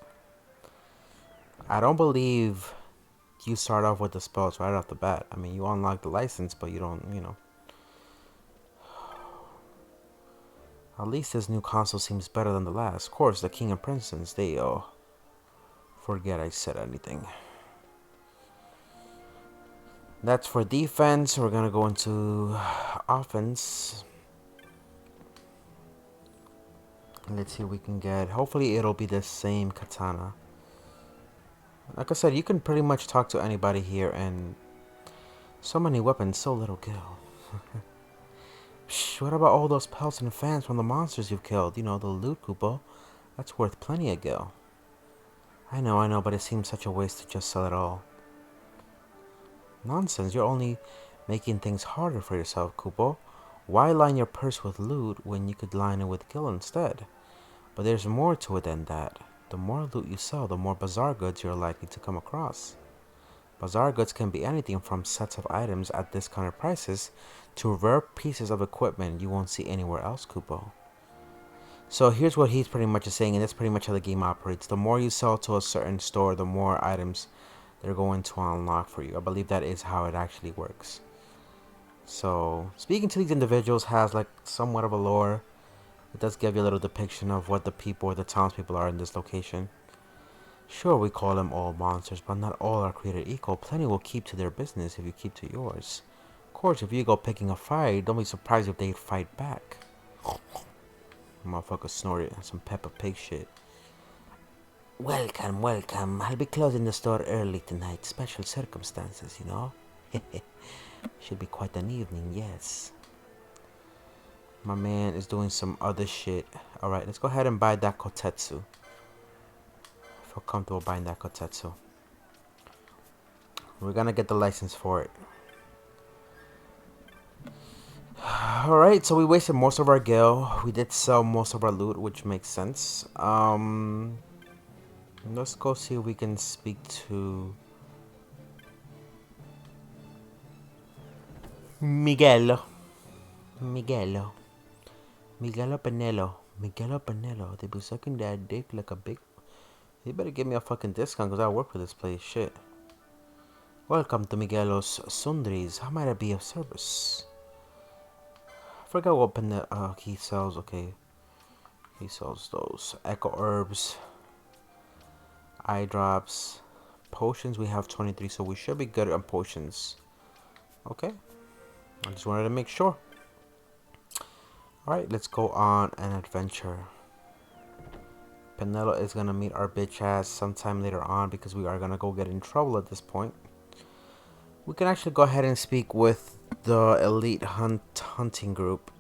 I don't believe you start off with the spells right off the bat. I mean, you unlock the license, but you don't, At least this new console seems better than the last. Of course, the King and Princess, they, forget I said anything. That's for defense. We're gonna go into offense. Let's see if we can get, hopefully it'll be the same katana. Like I said, you can pretty much talk to anybody here, and so many weapons, so little gil. Shh, what about all those pelts and fans from the monsters you've killed? The loot, Kupo. That's worth plenty of gil. I know, but it seems such a waste to just sell it all. Nonsense, you're only making things harder for yourself, Kupo. Why line your purse with loot when you could line it with gil instead? But there's more to it than that. The more loot you sell, the more bazaar goods you're likely to come across. Bazaar goods can be anything from sets of items at discounted prices to rare pieces of equipment you won't see anywhere else, Kupo. So here's what he's pretty much saying, and that's pretty much how the game operates. The more you sell to a certain store, the more items they're going to unlock for you. I believe that is how it actually works. So speaking to these individuals has like somewhat of a lore. It does give you a little depiction of what the people or the townspeople are in this location. Sure, we call them all monsters, but not all are created equal. Plenty will keep to their business if you keep to yours. Of course, if you go picking a fight, don't be surprised if they fight back. Motherfucker snorted some Peppa Pig shit. Welcome. I'll be closing the store early tonight. Special circumstances, Should be quite an evening, yes. My man is doing some other shit. Alright, let's go ahead and buy that Kotetsu. I feel comfortable buying that Kotetsu. We're gonna get the license for it. Alright, so we wasted most of our gil. We did sell most of our loot, which makes sense. Let's go see if we can speak to Miguelo Penelo. They be sucking that dick like a big. They better give me a fucking discount because I work for this place. Shit. Welcome to Miguelo's Sundries. How might I be of service? I forgot what he sells. Okay. He sells those Echo Herbs, Eye Drops, potions. We have 23, so we should be good on potions. Okay. I just wanted to make sure. Alright, let's go on an adventure. Penelo is gonna meet our bitch ass sometime later on because we are gonna go get in trouble at this point. We can actually go ahead and speak with the elite hunting group.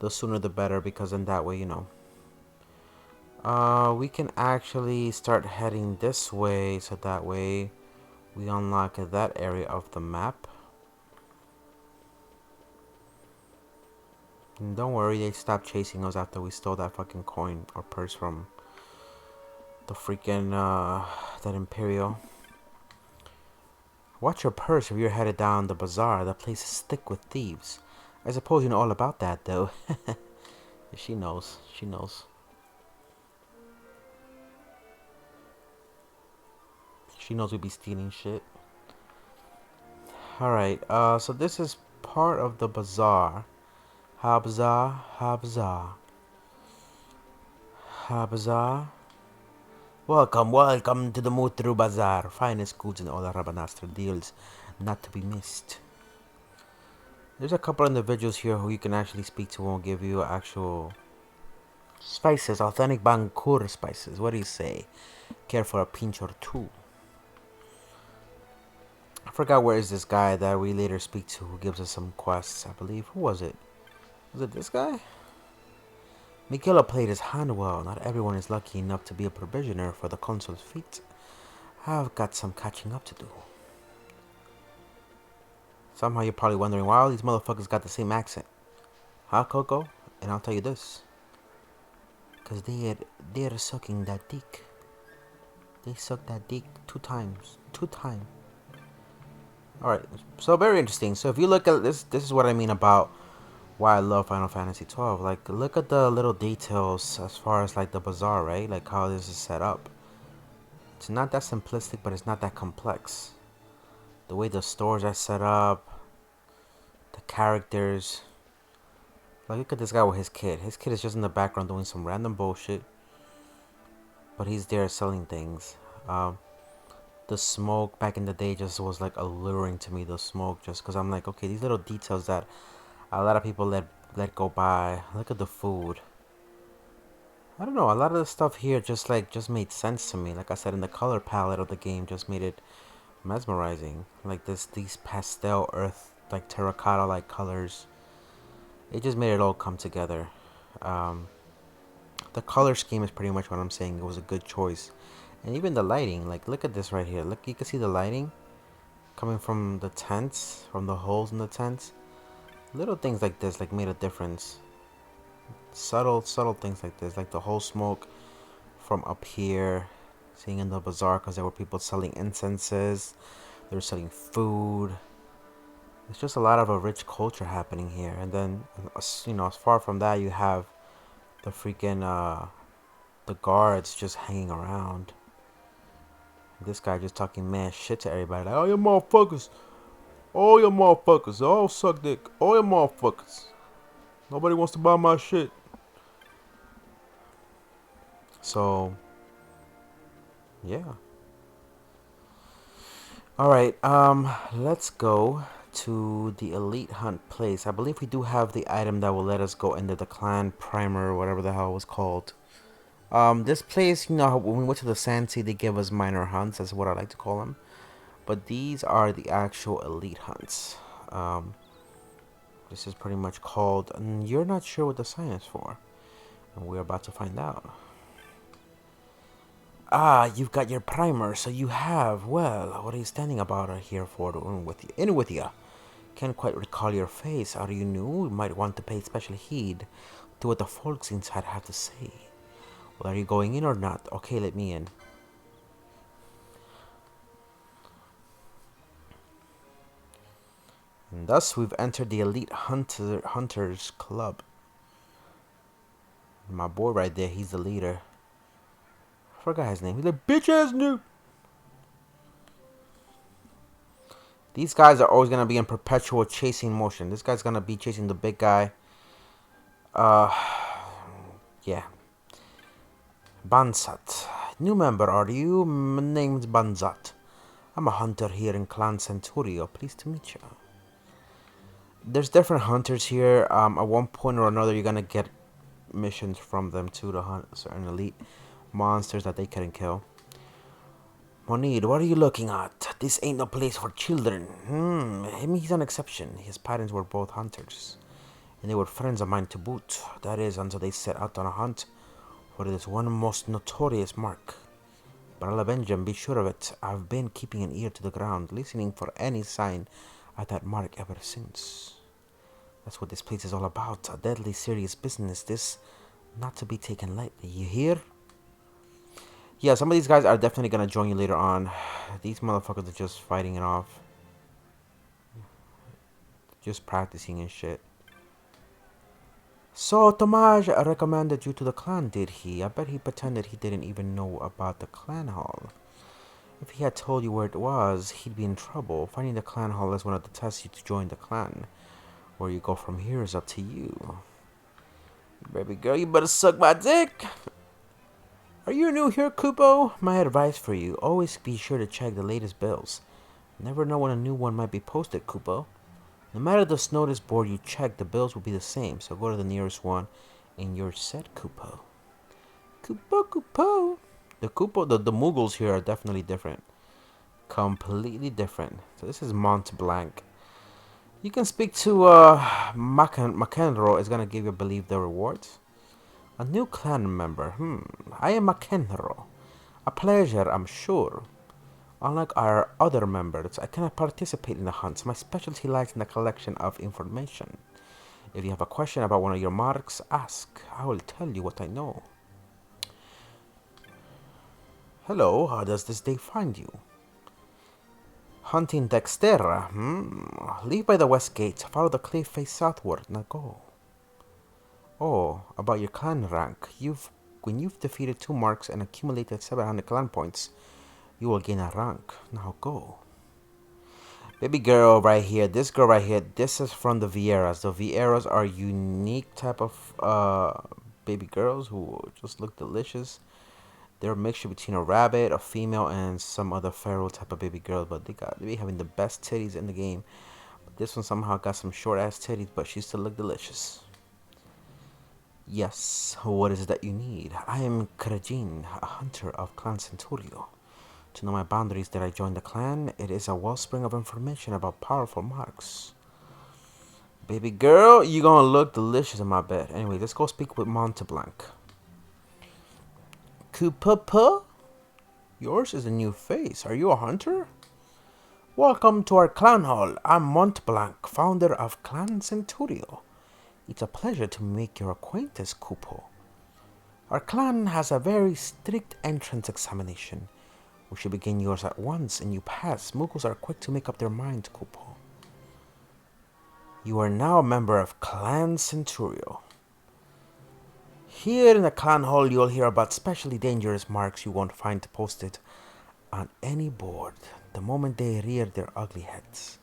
The sooner the better, because in that way, you know. We can actually start heading this way, so that way we unlock that area of the map. And don't worry, they stopped chasing us after we stole that fucking coin or purse from the freaking, that Imperial. Watch your purse if you're headed down the bazaar. That place is thick with thieves. I suppose you know all about that, though. She knows. She knows. She knows we be stealing shit. Alright, so this is part of the bazaar. Habza, Habza. Habza. Welcome, welcome to the Mutru Bazaar. Finest goods in all the Rabanastra deals, not to be missed. There's a couple individuals here who you can actually speak to, won't give you actual spices, authentic Bangkur spices. What do you say? Care for a pinch or two? I forgot where is this guy that we later speak to who gives us some quests, I believe. Who was it? Was it this guy? Miguel played his hand well. Not everyone is lucky enough to be a provisioner for the consul's feet. I've got some catching up to do. Somehow you're probably wondering why all these motherfuckers got the same accent. Huh, Coco? And I'll tell you this. Because they're sucking that dick. They sucked that dick 2 times. 2 times. Alright, so very interesting. So if you look at this is what I mean about why I love Final Fantasy 12. Like, look at the little details as far as like the bazaar, right? Like how this is set up. It's not that simplistic, but it's not that complex. The way the stores are set up, the characters. Like, look at this guy with his kid. His kid is just in the background doing some random bullshit, but he's there selling things. The smoke back in the day just was like alluring to me. The smoke, just because I'm like, okay, these little details that a lot of people let go by. Look at the food. I don't know, a lot of the stuff here just made sense to me. Like I said, in the color palette of the game just made it mesmerizing. Like these pastel earth, like terracotta like colors. It just made it all come together. The color scheme is pretty much what I'm saying. It was a good choice. And even the lighting, like look at this right here. Look, you can see the lighting coming from the tents, from the holes in the tents. Little things like this like made a difference. Subtle things like this, like the whole smoke from up here, seeing in the bazaar, because there were people selling incenses, they were selling food. It's just a lot of a rich culture happening here. And then, you know, as far from that, you have the freaking the guards just hanging around. This guy just talking mad shit to everybody, like, oh, you motherfuckers, all your motherfuckers, all suck dick, all your motherfuckers. Nobody wants to buy my shit. So, yeah. Alright, let's go to the elite hunt place. I believe we do have the item that will let us go into the clan primer or whatever the hell it was called. This place, you know, when we went to the Sand Sea, they gave us minor hunts. That's what I like to call them. But these are the actual elite hunts. This is pretty much called, and you're not sure what the sign is for. And we're about to find out. Ah, you've got your primer, so you have. Well, what are you standing about here for? In with you. Can't quite recall your face. Are you new? You might want to pay special heed to what the folks inside have to say. Well, are you going in or not? Okay, let me in. And thus, we've entered the elite hunters club. My boy right there, he's the leader. I forgot his name. He's a bitch ass noob. These guys are always gonna be in perpetual chasing motion. This guy's gonna be chasing the big guy. Yeah. Bansat. New member, are you? My name's Banzat. I'm a hunter here in Clan Centurio. Pleased to meet you. There's different hunters here. At one point or another, you're gonna get missions from them too to hunt certain elite monsters that they couldn't kill. Monid, what are you looking at? This ain't no place for children. He's an exception. His parents were both hunters, and they were friends of mine to boot. That is, until they set out on a hunt for this one most notorious mark. But I'll avenge him, be sure of it. I've been keeping an ear to the ground, listening for any sign of that mark ever since. That's what this place is all about. A deadly serious business, this not to be taken lightly. You hear? Yeah, some of these guys are definitely gonna join you later on. These motherfuckers are just fighting it off. Just practicing and shit. So, Tomaj recommended you to the clan, did he? I bet he pretended he didn't even know about the clan hall. If he had told you where it was, he'd be in trouble. Finding the clan hall is one of the tests you to join the clan. Where you go from here is up to you. Baby girl, you better suck my dick! Are you new here, Kupo? My advice for you, always be sure to check the latest bills. Never know when a new one might be posted, Kupo. No matter the notice board you check, the bills will be the same, so go to the nearest one in your set, Kupo. Kupo. The Mughals here are definitely different. Completely different. So this is Mont Blanc. You can speak to McEnroe is gonna give you, I believe, the rewards. A new clan member. I am McEnroe. A pleasure, I'm sure. Unlike our other members, I cannot participate in the hunts. My specialty lies in the collection of information. If you have a question about one of your marks, ask. I will tell you what I know. Hello, how does this day find you? Hunting Dexterra. Leave by the west gate. Follow the cliff face southward. Now go. Oh, about your clan rank. When you've defeated 2 marks and accumulated 700 clan points, you will gain a rank. Now go. Baby girl right here. This girl right here. This is from the Vieras. The Vieras are unique type of baby girls who just look delicious. They're a mixture between a rabbit, a female, and some other feral type of baby girl. But they be having the best titties in the game. But this one somehow got some short ass titties, but she still look delicious. Yes, what is it that you need? I am Krajin, a hunter of Clan Centurio. To know my boundaries that I joined the clan, it is a wellspring of information about powerful marks. Baby girl, you gonna look delicious in my bed. Anyway, let's go speak with Monteblanc. Kupapa? Yours is a new face. Are you a hunter? Welcome to our clan hall. I'm Montblanc, founder of Clan Centurio. It's a pleasure to make your acquaintance, Kupo. Our clan has a very strict entrance examination. We should begin yours at once, and you pass. Mughals are quick to make up their minds, Kupo. You are now a member of Clan Centurio. Here in the clan hall, you'll hear about specially dangerous marks you won't find posted on any board the moment they rear their ugly heads.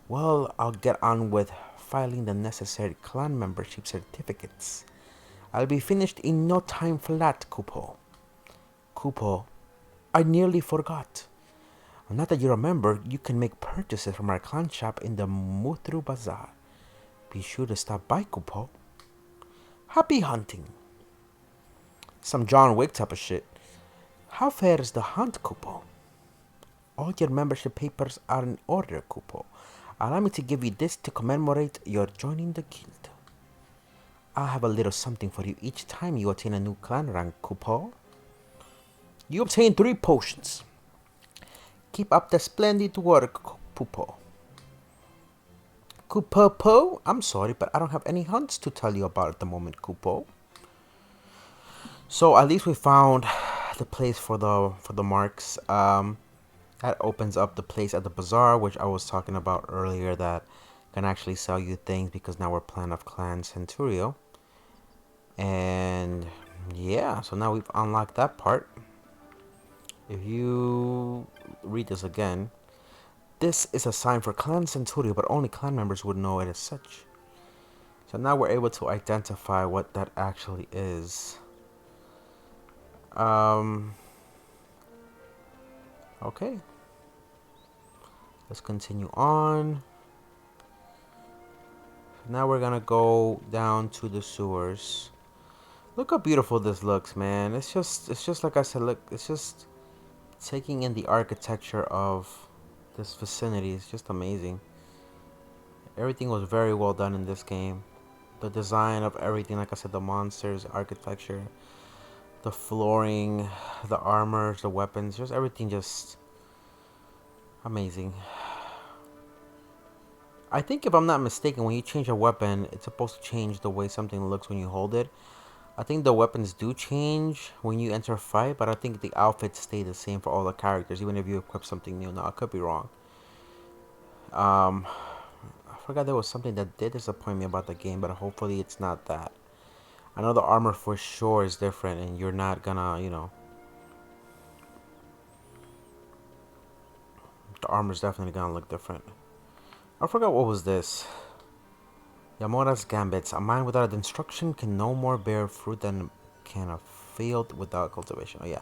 Well, I'll get on with filing the necessary clan membership certificates. I'll be finished in no time flat, Kupo. Kupo, I nearly forgot. Now that you're a member, you can make purchases from our clan shop in the Mutru Bazaar. Be sure to stop by, Kupo. Happy hunting. Some John Wick type of shit. How fair is the hunt, Kupo? All your membership papers are in order, Kupo. Allow me to give you this to commemorate your joining the guild. I'll have a little something for you each time you attain a new clan rank, Kupo. You obtain 3 potions. Keep up the splendid work, Kupo. Kupo? I'm sorry, but I don't have any hunts to tell you about at the moment, Kupo. So at least we found the place for the marks. That opens up the place at the bazaar, which I was talking about earlier, that can actually sell you things because now we're Plan of Clan Centurio. And yeah, so now we've unlocked that part. If you read this again, this is a sign for Clan Centurio, but only clan members would know it as such. So now we're able to identify what that actually is. Okay. Let's continue on. Now we're gonna go down to the sewers. Look how beautiful this looks, man. It's just like I said, look, it's just taking in the architecture of this vicinity. It's just amazing. Everything was very well done in this game. The design of everything, like I said, the monsters, architecture, the flooring, the armors, the weapons, just everything just amazing. I think if I'm not mistaken, when you change a weapon, it's supposed to change the way something looks when you hold it. I think the weapons do change when you enter a fight, but I think the outfits stay the same for all the characters, even if you equip something new. Now, I could be wrong. I forgot there was something that did disappoint me about the game, but hopefully it's not that. I know the armor for sure is different, and you're not gonna, the armor's definitely gonna look different. I forgot what was this. Yamora's Gambits. A mind without instruction can no more bear fruit than can a field without cultivation. Oh yeah.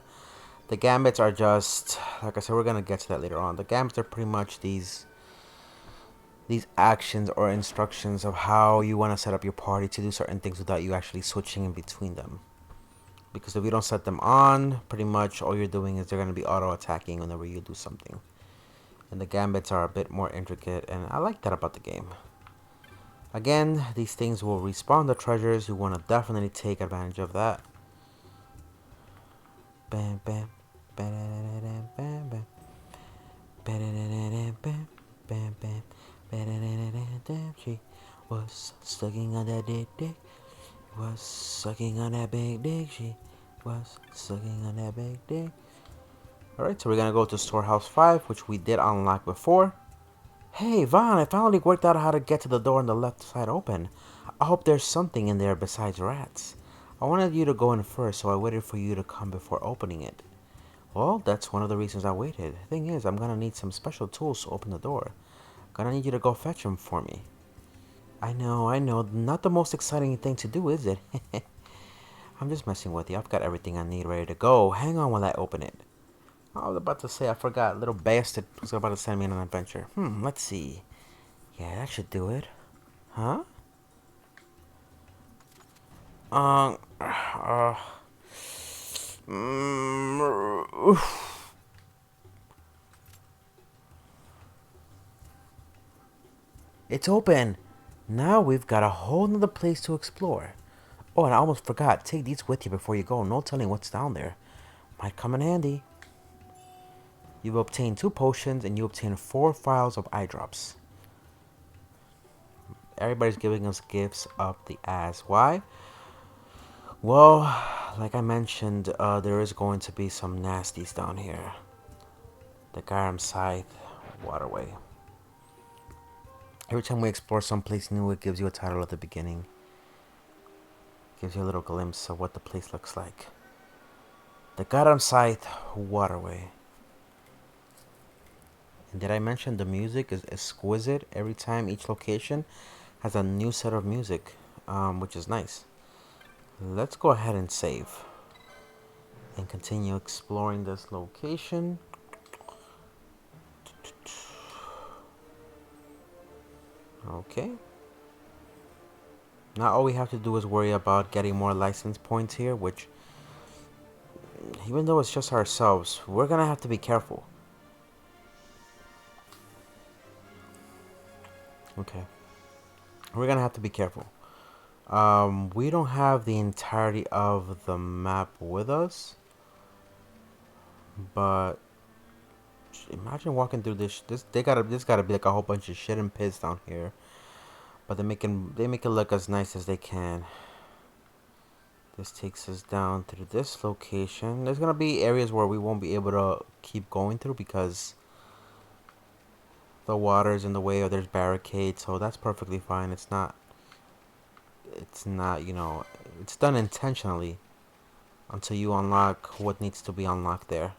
The Gambits are just, like I said, we're gonna get to that later on. The Gambits are pretty much these actions or instructions of how you want to set up your party to do certain things without you actually switching in between them. Because if you don't set them on, pretty much all you're doing is they're going to be auto attacking whenever you do something. And the gambits are a bit more intricate, and I like that about the game. Again, these things will respawn the treasures. You want to definitely take advantage of that. Bam, bam, bam, bam, bam, bam, bam, bam, bam. She was sucking on that dick. Was sucking on that big dick. She was sucking on that big dick. Alright, so we're gonna go to Storehouse 5, which we did unlock before. Hey, Vaughn, I finally worked out how to get to the door on the left side open. I hope there's something in there besides rats. I wanted you to go in first, so I waited for you to come before opening it. Well, that's one of the reasons I waited. Thing is, I'm gonna need some special tools to open the door. Gonna need you to go fetch them for me. I know. Not the most exciting thing to do, is it? I'm just messing with you. I've got everything I need ready to go. Hang on while I open it. I was about to say, I forgot. Little bastard was about to send me on an adventure. Let's see. Yeah, that should do it. Huh? Uh, uh, oof. It's open. Now we've got a whole nother place to explore. Oh, and I almost forgot. Take these with you before you go. No telling what's down there. Might come in handy. You've obtained 2 potions and you obtain 4 vials of eye drops. Everybody's giving us gifts up the ass. Why? Well, like I mentioned, there is going to be some nasties down here. The XII waterway. Every time we explore someplace new, it gives you a title at the beginning. Gives you a little glimpse of what the place looks like. The XII waterway. And did I mention the music is exquisite? Every time each location has a new set of music, which is nice. Let's go ahead and save and continue exploring this location. Okay. Now all we have to do is worry about getting more license points here, which, even though it's just ourselves, we're gonna have to be careful. Okay. We're gonna have to be careful. We don't have the entirety of the map with us, but imagine walking through this. This gotta be like a whole bunch of shit and piss down here, but they make it look as nice as they can. This takes us down to this location. There's gonna be areas where we won't be able to keep going through because the water's in the way or there's barricades, so that's perfectly fine. It's not, it's done intentionally until you unlock what needs to be unlocked there.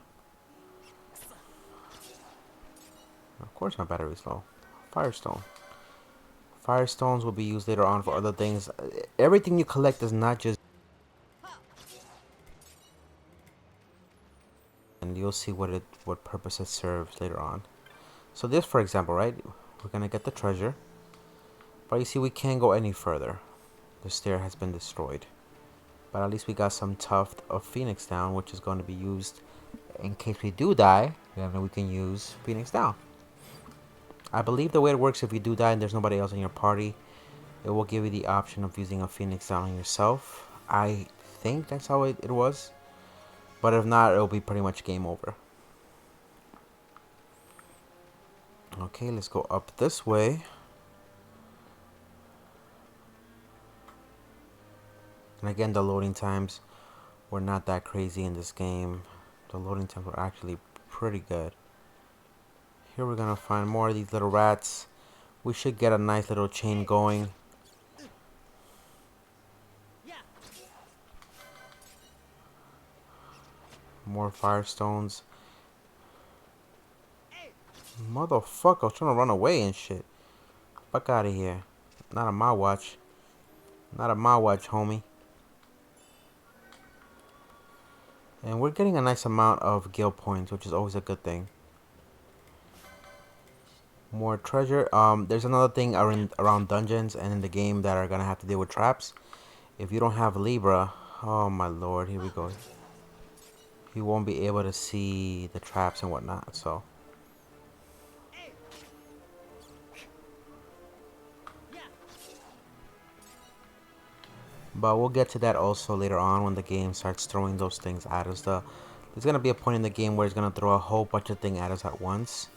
Of course my battery's low. Firestone. Firestones will be used later on for other things. Everything you collect is not just, and you'll see what purpose it serves later on. So this, for example, right? We're gonna get the treasure. But you see, we can't go any further. The stair has been destroyed. But at least we got some tuft of Phoenix down, which is going to be used in case we do die. Then we can use Phoenix down. I believe the way it works, if you do die and there's nobody else in your party, it will give you the option of using a Phoenix down on yourself. I think that's how it was. But if not, it'll be pretty much game over. Okay, let's go up this way. And again, the loading times were not that crazy in this game. The loading times were actually pretty good. Here we're gonna find more of these little rats. We should get a nice little chain going. More firestones. Motherfucker, I was trying to run away and shit. Fuck out of here. Not on my watch. Not on my watch, homie. And we're getting a nice amount of guild points, which is always a good thing. More treasure. There's another thing around dungeons and in the game that are gonna have to deal with traps. If you don't have Libra, oh my lord, here we go. You won't be able to see the traps and whatnot, so. But we'll get to that also later on when the game starts throwing those things at us. There's gonna be a point in the game where it's gonna throw a whole bunch of things at us at once.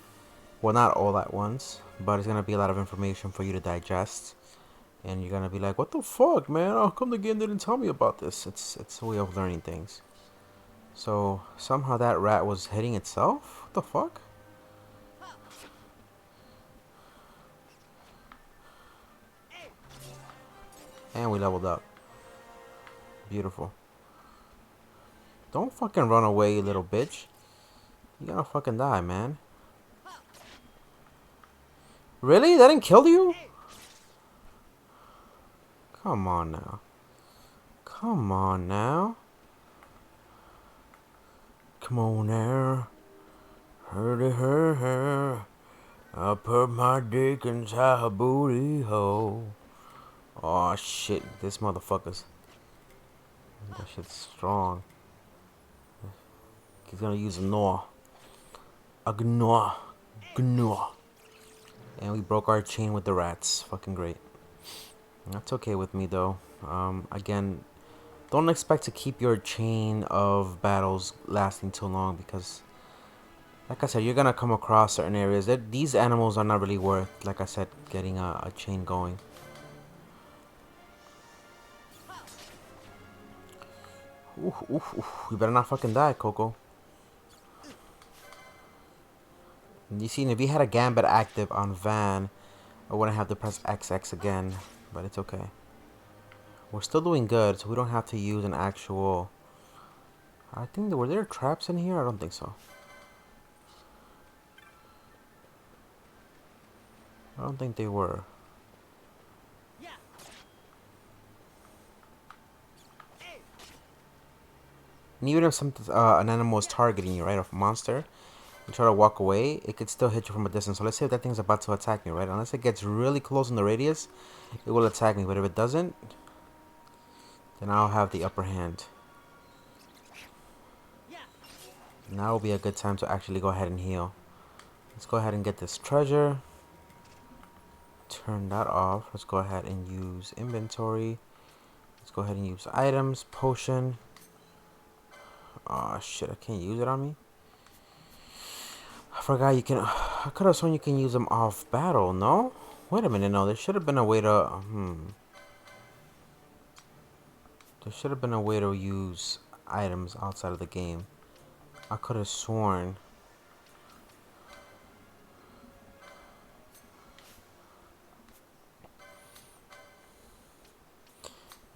Well, not all at once, but it's gonna be a lot of information for you to digest. And you're gonna be like, what the fuck, man? How come the game didn't tell me about this? It's a way of learning things. So somehow that rat was hitting itself? What the fuck? And we leveled up. Beautiful. Don't fucking run away, you little bitch. You're gonna fucking die, man. Really? That didn't kill you? Come on now. Come on now. Come on now. Hurdy her. I put my dick inside her booty hole. Oh shit, this motherfucker's. That shit's strong. He's gonna use a gnaw. A gnaw. Gnaw. And we broke our chain with the rats. Fucking great. That's okay with me though. Again, don't expect to keep your chain of battles lasting too long because, like I said, you're gonna come across certain areas. These animals are not really worth, like I said, getting a chain going. Oof, oof, oof. You better not fucking die, Coco. You see, if you had a Gambit active on Van, I wouldn't have to press XX again, but it's okay. We're still doing good, so we don't have to use an actual... I think were there traps in here? I don't think so. I don't think they were. And even if an animal is targeting you, right, or a monster, you try to walk away, it could still hit you from a distance. So let's say if that thing's about to attack me, right? Unless it gets really close in the radius, it will attack me. But if it doesn't, then I'll have the upper hand. Now will be a good time to actually go ahead and heal. Let's go ahead and get this treasure. Turn that off. Let's go ahead and use inventory. Let's go ahead and use items, potion. Oh shit, I can't use it on me. I forgot you can. I could have sworn you can use them off battle, no? Wait a minute, no. There should have been a way to. There should have been a way to use items outside of the game. I could have sworn.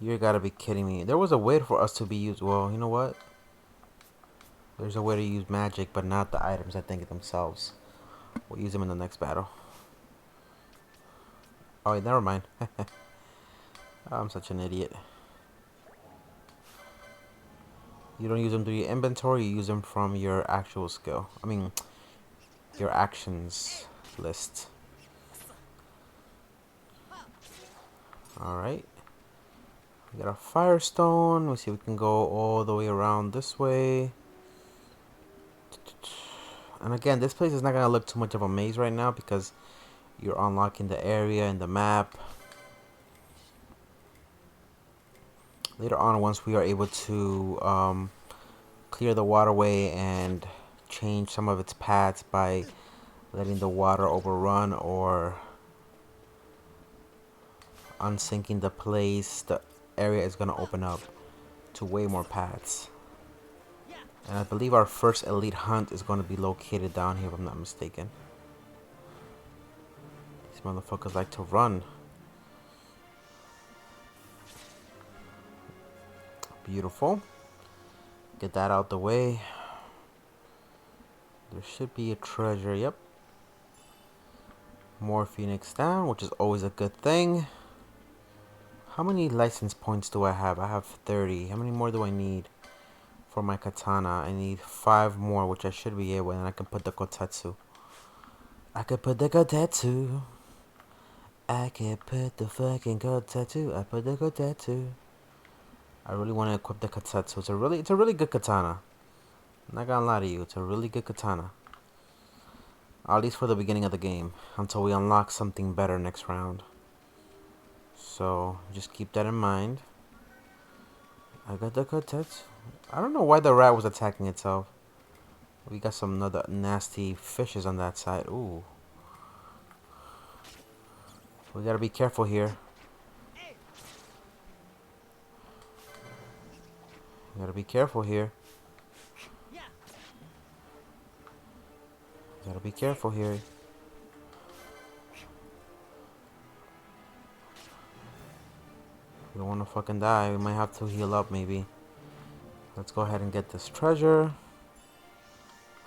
You gotta be kidding me. There was a way for us to be used. Well, you know what? There's a way to use magic, but not the items, I think, themselves. We'll use them in the next battle. Oh, wait, never mind. I'm such an idiot. You don't use them through your inventory, you use them from your actual skill. I mean, your actions. list. Alright. We got a firestone. Let's see if we can go all the way around this way. And again, this place is not going to look too much of a maze right now because you're unlocking the area and the map. Later on, once we are able to clear the waterway and change some of its paths by letting the water overrun or unsinking the place, the area is going to open up to way more paths. And I believe our first elite hunt is going to be located down here, if I'm not mistaken. These motherfuckers like to run. Beautiful. Get that out the way. There should be a treasure, yep. More Phoenix down, which is always a good thing. How many license points do I have? I have 30. How many more do I need for my katana? I need 5 more, which I should be able, and I can put the kotetsu. I could put the kotetsu. I can put the fucking kotetsu. I put the kotetsu. I really want to equip the kotetsu. It's a really good katana. I'm not gonna lie to you, it's a really good katana. At least for the beginning of the game, until we unlock something better next round. So just keep that in mind. I got the kotetsu. I don't know why the rat was attacking itself. We got some other nasty fishes on that side. Ooh. We gotta be careful here. We gotta be careful here. Gotta be careful here. We don't want to fucking die. We might have to heal up maybe. Let's go ahead and get this treasure.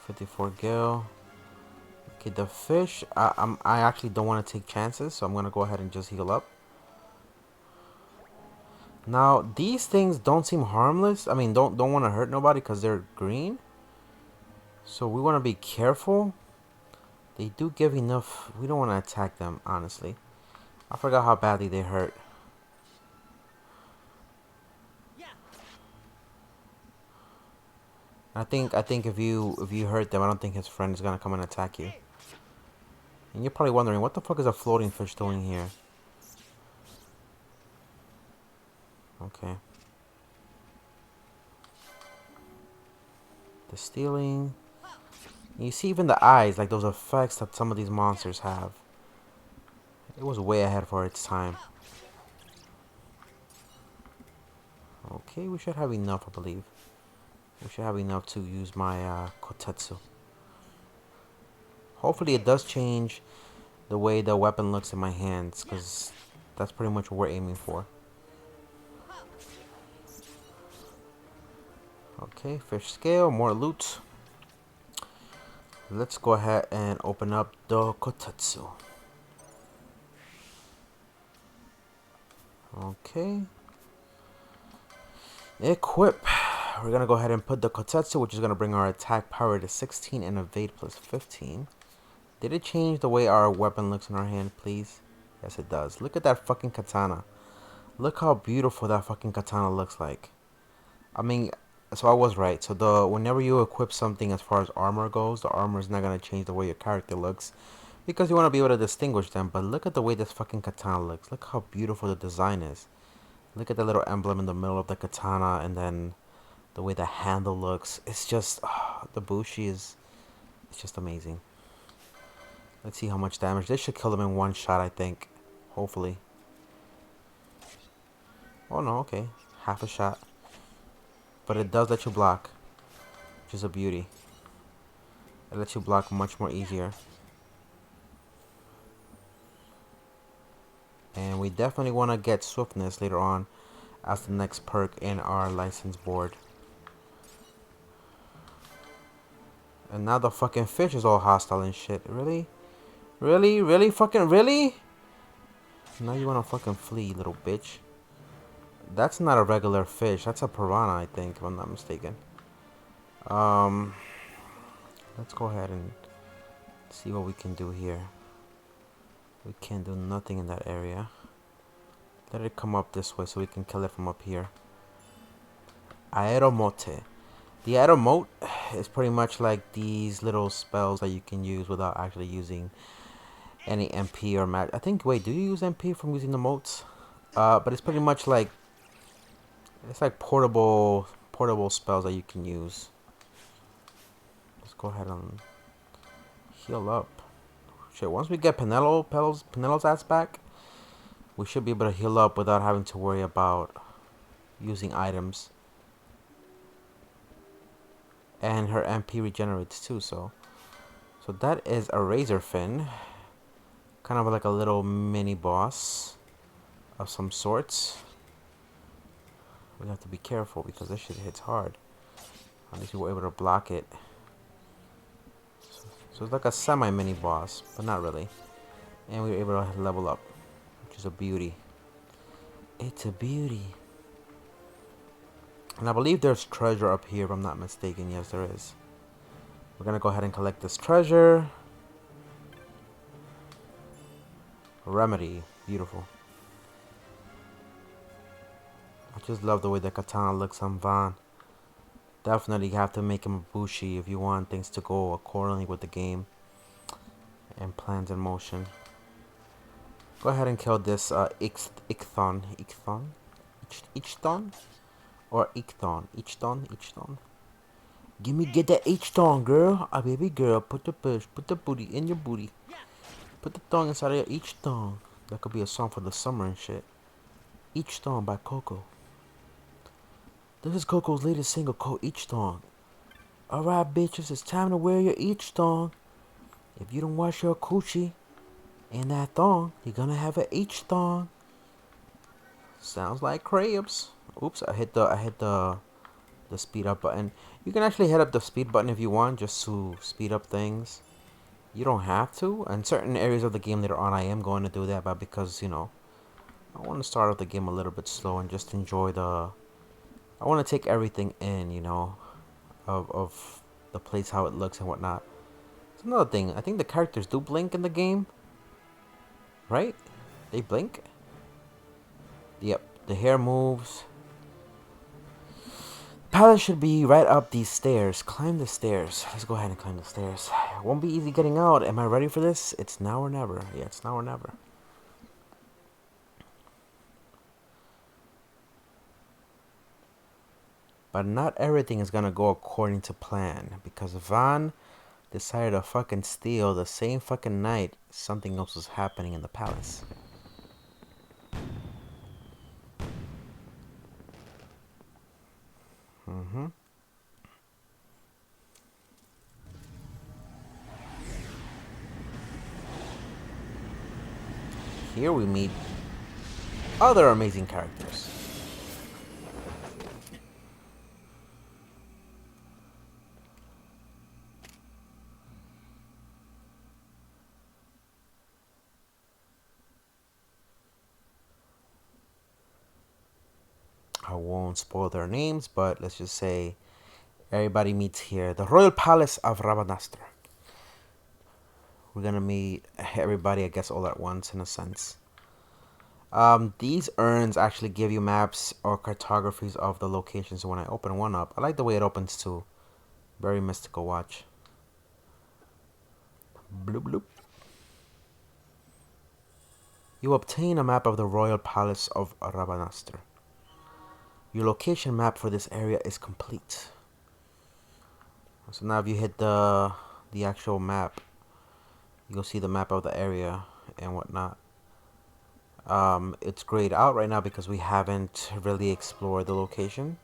54 gil. Okay, the fish. I actually don't want to take chances, so I'm gonna go ahead and just heal up. Now these things don't seem harmless. I mean, don't want to hurt nobody because they're green. So we want to be careful. They do give enough. We don't want to attack them, honestly. I forgot how badly they hurt. I think if you hurt them, I don't think his friend is gonna come and attack you. And you're probably wondering, what the fuck is a floating fish doing here? Okay. The stealing. You see even the eyes, like those effects that some of these monsters have. It was way ahead for its time. Okay, we should have enough, I believe. We should have enough to use my kotetsu. Hopefully it does change the way the weapon looks in my hands, because that's pretty much what we're aiming for. Okay, fish scale, more loot. Let's go ahead and open up the kotetsu. Okay. Equip. We're going to go ahead and put the kotetsu, which is going to bring our attack power to 16 and evade plus 15. Did it change the way our weapon looks in our hand, please? Yes, it does. Look at that fucking katana. Look how beautiful that fucking katana looks like. I mean, so I was right. So whenever you equip something as far as armor goes, the armor is not going to change the way your character looks, because you want to be able to distinguish them. But look at the way this fucking katana looks. Look how beautiful the design is. Look at the little emblem in the middle of the katana, and then the way the handle looks. It's just, the bushi is, it's just amazing. Let's see how much damage. This should kill them in one shot, I think. Hopefully. Oh no, okay. Half a shot. But it does let you block, which is a beauty. It lets you block much more easier. And we definitely want to get swiftness later on as the next perk in our license board. And now the fucking fish is all hostile and shit. Really? Really? Really? Fucking really? Now you want to fucking flee, little bitch. That's not a regular fish. That's a piranha, I think, if I'm not mistaken. Let's go ahead and Let's see what we can do here. We can't do nothing in that area. Let it come up this way so we can kill it from up here. Aeromote. The Aeromote is pretty much like these little spells that you can use without actually using any MP or mag. I think, wait, do you use MP from using the motes? But it's pretty much like, it's like portable spells that you can use. Let's go ahead and heal up. Shit, once we get Penelo's ass back, we should be able to heal up without having to worry about using items. And her MP regenerates too, so that is a Razor Fin. Kind of like a little mini boss of some sorts. We have to be careful because this shit hits hard. At least we were able to block it. So it's like a semi-mini boss, but not really. And we were able to level up, which is a beauty. It's a beauty. And I believe there's treasure up here, if I'm not mistaken. Yes, there is. We're gonna go ahead and collect this treasure. Remedy. Beautiful. I just love the way the katana looks on Van. Definitely have to make him a Bushi if you want things to go accordingly with the game and plans in motion. Go ahead and kill this Ichthon. Ichthon? Or Ichthon. Get that Ichthon, girl. Ah, baby girl, put the booty in your booty. Put the thong inside of your Ichthon. That could be a song for the summer and shit. Ichthon by Coco. This is Coco's latest single called Ichthon. Alright, bitches, it's time to wear your Ichthon. If you don't wash your coochie and that thong, you're gonna have an Ichthon. Sounds like crabs. Oops, I hit the speed up button. You can actually hit up the speed button if you want, just to speed up things. You don't have to. In certain areas of the game later on, I am going to do that, but because, you know, I want to start off the game a little bit slow and just enjoy the... I want to take everything in, you know, of the place, how it looks and whatnot. It's another thing. I think the characters do blink in the game, right? They blink. Yep, the hair moves. Palace should be right up these stairs. Climb the stairs. Let's go ahead and climb the stairs. It won't be easy getting out. Am I ready for this? It's now or never. Yeah, it's now or never. But not everything is gonna go according to plan, because Van decided to fucking steal the same fucking night something else was happening in the palace. Here we meet other amazing characters. I won't spoil their names, but let's just say everybody meets here. The Royal Palace of Rabanastre. We're gonna meet everybody, I guess, all at once in a sense. These urns actually give you maps or cartographies of the locations. So when I open one up, I like the way it opens too. Very mystical watch. Bloop bloop. You obtain a map of the Royal Palace of Rabanastre. Your location map for this area is complete. So now if you hit the actual map, you'll see the map of the area and whatnot. It's grayed out right now because we haven't really explored the location.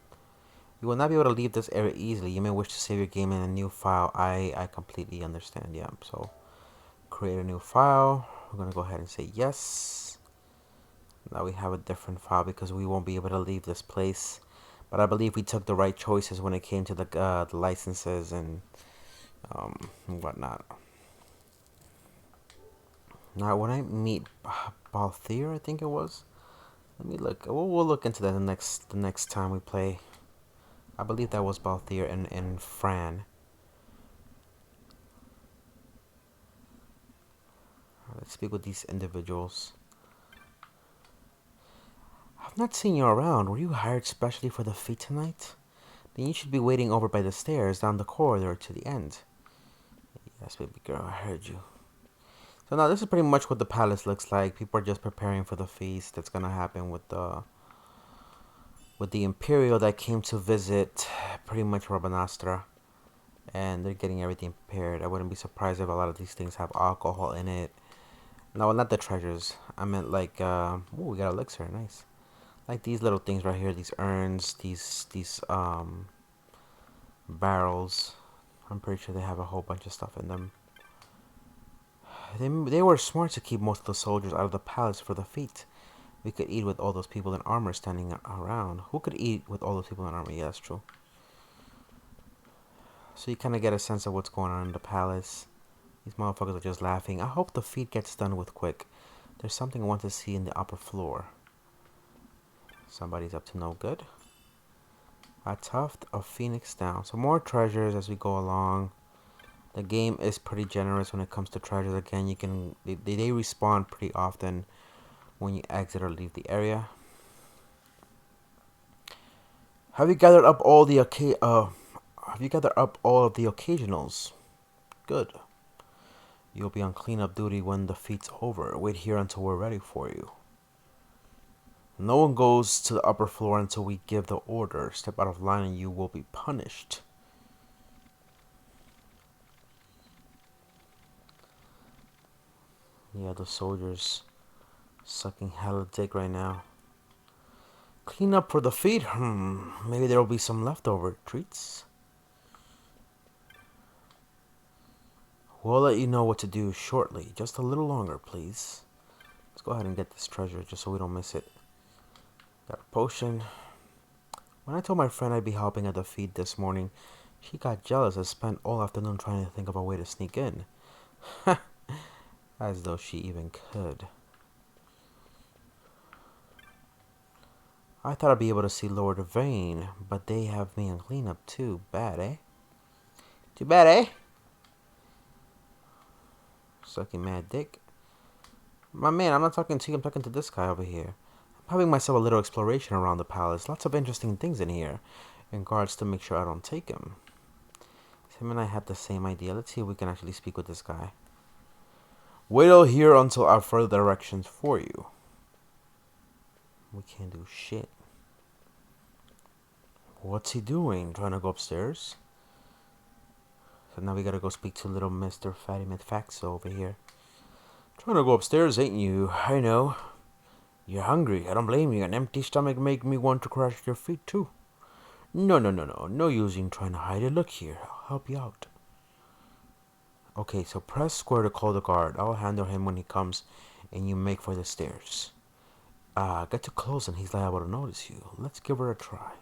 You will not be able to leave this area easily. You may wish to save your game in a new file. I completely understand, yeah. So create a new file. We're gonna go ahead and say yes. Now we have a different file because we won't be able to leave this place. But I believe we took the right choices when it came to the licenses and whatnot. Now when I meet Balthier, I think it was. Let me look. We'll look into that the next time we play. I believe that was Balthier and Fran. speak with these individuals. I've not seen you around. Were you hired specially for the feat tonight? Then you should be waiting over by the stairs down the corridor to the end. Yes, baby girl, I heard you. So now this is pretty much what the palace looks like. People are just preparing for the feast that's gonna happen with the Imperial that came to visit pretty much Rabanastra. And they're getting everything prepared. I wouldn't be surprised if a lot of these things have alcohol in it. No, not the treasures. I meant like, oh, we got elixir, nice. Like these little things right here, these urns, these barrels. I'm pretty sure they have a whole bunch of stuff in them. They were smart to keep most of the soldiers out of the palace for the feat. We could eat with all those people in armor standing around. Who could eat with all those people in armor? Yeah, that's true. So you kind of get a sense of what's going on in the palace. These motherfuckers are just laughing. I hope the feat gets done with quick. There's something I want to see in the upper floor. Somebody's up to no good. A tuft of phoenix down. So more treasures as we go along. The game is pretty generous when it comes to treasures. Again, you can they respawn pretty often when you exit or leave the area. Have you gathered up all the occasionals? Good. You'll be on cleanup duty when the feat's over. Wait here until we're ready for you. No one goes to the upper floor until we give the order. Step out of line and you will be punished. Yeah, the soldiers sucking hella dick right now. Clean up for the feed? Maybe there'll be some leftover treats. We'll let you know what to do shortly. Just a little longer, please. Let's go ahead and get this treasure just so we don't miss it. Got a potion. When I told my friend I'd be helping at the feed this morning, she got jealous and spent all afternoon trying to think of a way to sneak in. As though she even could. I thought I'd be able to see Lord Vane, but they have me on cleanup too. Bad, eh? Too bad, eh? Sucking mad dick. My man, I'm not talking to you, I'm talking to this guy over here. I'm having myself a little exploration around the palace. Lots of interesting things in here. In guards to make sure I don't take him. Him and I had the same idea. Let's see if we can actually speak with this guy. Wait here until I have further directions for you. We can't do shit. What's he doing? Trying to go upstairs? So now we gotta go speak to little Mr. Fatty Faxo over here. Trying to go upstairs, ain't you? I know. You're hungry. I don't blame you. An empty stomach make me want to crash your feet too. No. No using trying to hide it. Look here. I'll help you out. Okay, so press square to call the guard. I'll handle him when he comes and you make for the stairs. Get too close and he's liable to notice you. Let's give her a try.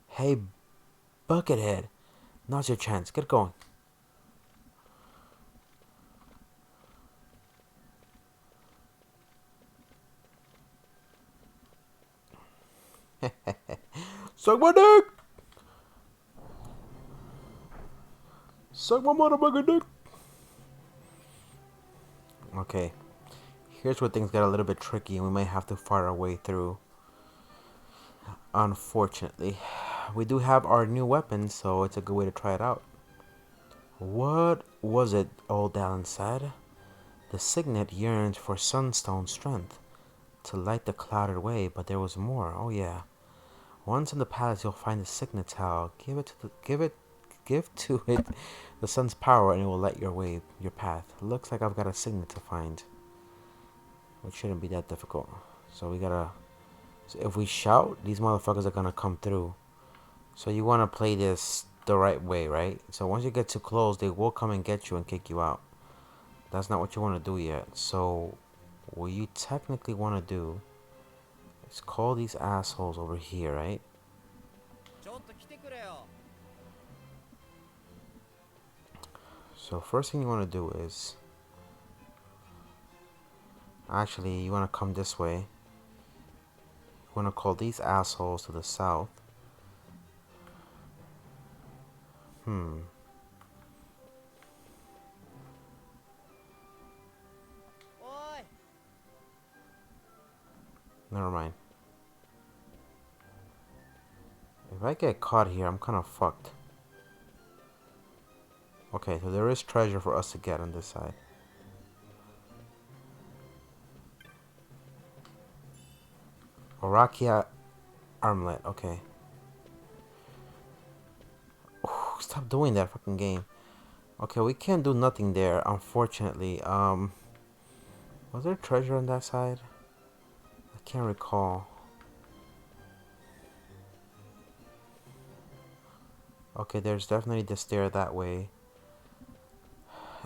Hey, Buckethead. Now's your chance. Get going. Suck my dick! Suck my motherfucking dick! Okay. Here's where things get a little bit tricky and we might have to fight our way through. Unfortunately. We do have our new weapons, so it's a good way to try it out. What was it old Alan said? The signet yearned for sunstone strength to light the clouded way, but there was more. Oh yeah. Once in the palace, you'll find the signet towel. Give to it the sun's power, and it will light your way, your path. Looks like I've got a signet to find, which shouldn't be that difficult. So we gotta. So if we shout, these motherfuckers are gonna come through. So you want to play this the right way, right? So once you get too close, they will come and get you and kick you out. That's not what you want to do yet. So what you technically want to do is call these assholes over here, right? So first thing you want to do is, actually you want to come this way. You want to call these assholes to the south. Never mind. If I get caught here, I'm kind of fucked. Okay, so there is treasure for us to get on this side. Orakia armlet, okay. Ooh, stop doing that fucking game. Okay, we can't do nothing there, unfortunately. Was there treasure on that side? I can't recall. Okay, there's definitely the stair that way.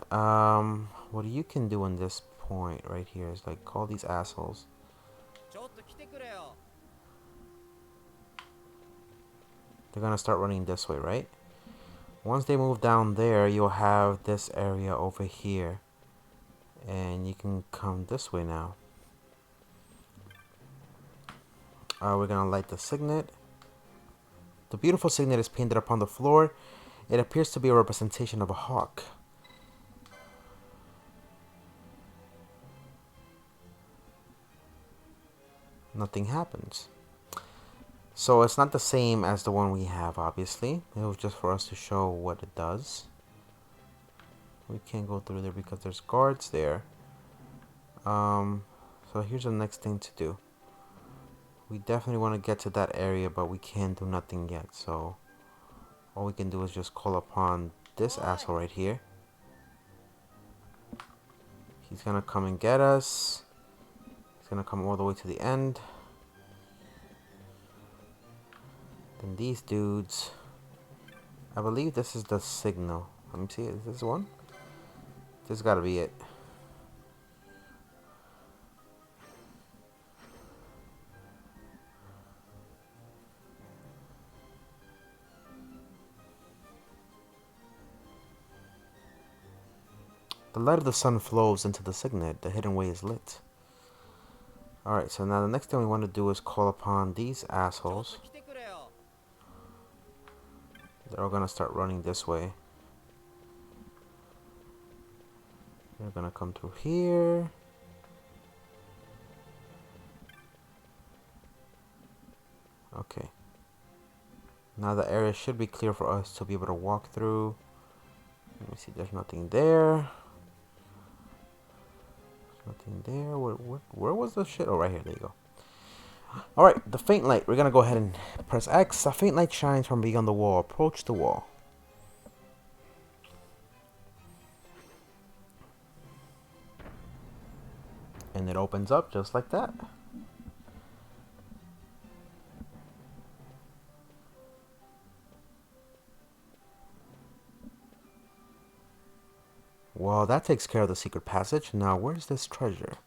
What you can do in this point right here is like call these assholes. They're gonna start running this way, right? Once they move down there, you'll have this area over here. And you can come this way now. We're gonna light the signet. The beautiful signet is painted upon the floor. It appears to be a representation of a hawk. Nothing happens. So it's not the same as the one we have, obviously. It was just for us to show what it does. We can't go through there because there's guards there. So here's the next thing to do. We definitely want to get to that area, but we can't do nothing yet. So all we can do is just call upon this asshole right here. He's gonna come and get us. He's gonna come all the way to the end. Then these dudes. I believe this is the signal. Let me see. Is this one? This gotta be it. The light of the sun flows into the signet. The hidden way is lit. Alright, so now the next thing we want to do is call upon these assholes. They're all gonna start running this way. They're gonna come through here. Okay. Now the area should be clear for us to be able to walk through. Let me see, there's nothing there. Nothing there. Where was the shit? Oh, right here. There you go. Alright, the faint light. We're gonna go ahead and press X. A faint light shines from beyond the wall. Approach the wall. And it opens up just like that. Well, that takes care of the secret passage. Now, where's this treasure?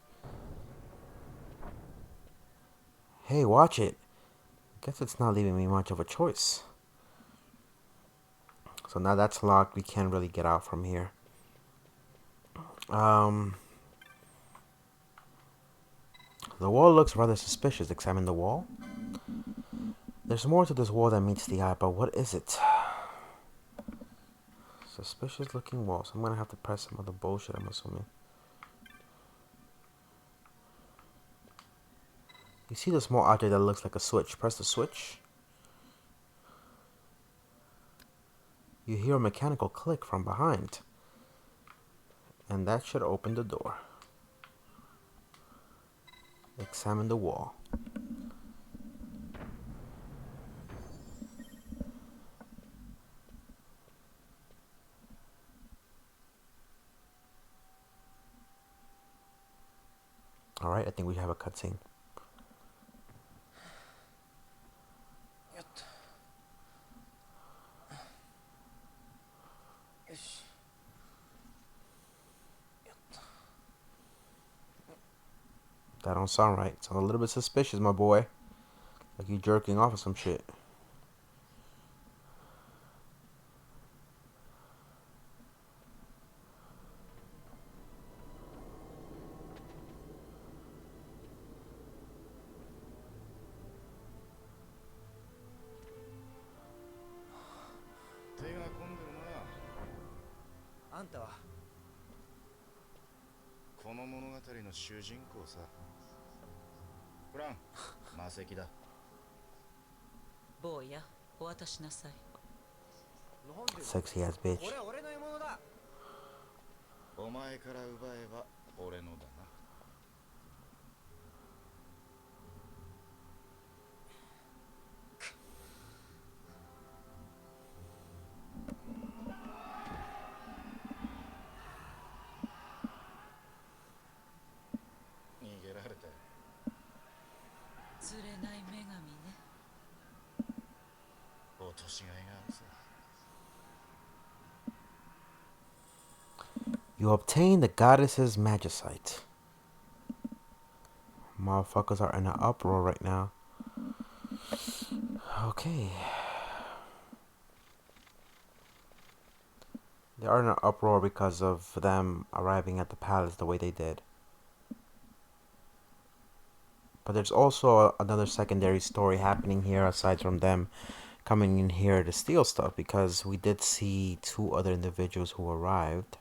Hey, watch it. Guess it's not leaving me much of a choice. So now that's locked. We can't really get out from here. The wall looks rather suspicious. Examine the wall. There's more to this wall than meets the eye, but what is it? Suspicious looking wall. So I'm gonna have to press some other bullshit, I'm assuming. You see the small object that looks like a switch. Press the switch. You hear a mechanical click from behind. And that should open the door. Examine the wall. Alright, I think we have a cutscene. That don't sound right. Sounds a little bit suspicious, my boy. Like you jerking off or some shit. ラン、魔石だ。坊や、お渡しなさい。 Sexy ass bitch. これ俺の獲物だ。お前から奪えば俺のだな。逃げられたよ。釣れない女神ね。落としがいがあるさ。You obtain the goddess's magicite. Motherfuckers are in an uproar right now. Okay. They are in an uproar because of them arriving at the palace the way they did. But there's also another secondary story happening here aside from them coming in here to steal stuff, because we did see two other individuals who arrived.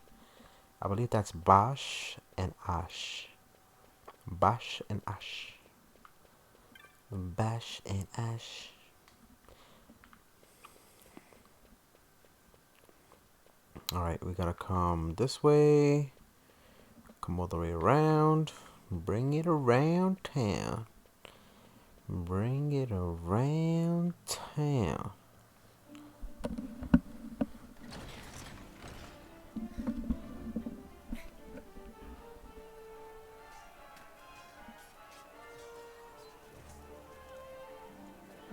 I believe that's Bash and Ash. Bash and Ash. Bash and Ash. Alright, we gotta come this way. Come all the way around. Bring it around town. Bring it around town.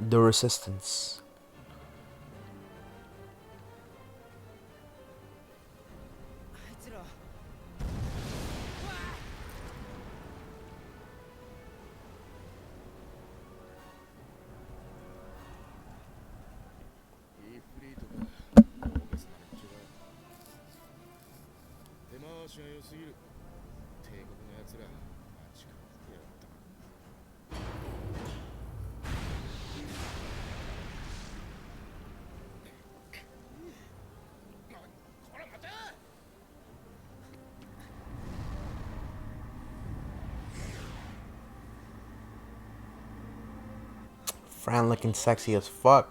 The resistance. Fran looking sexy as fuck.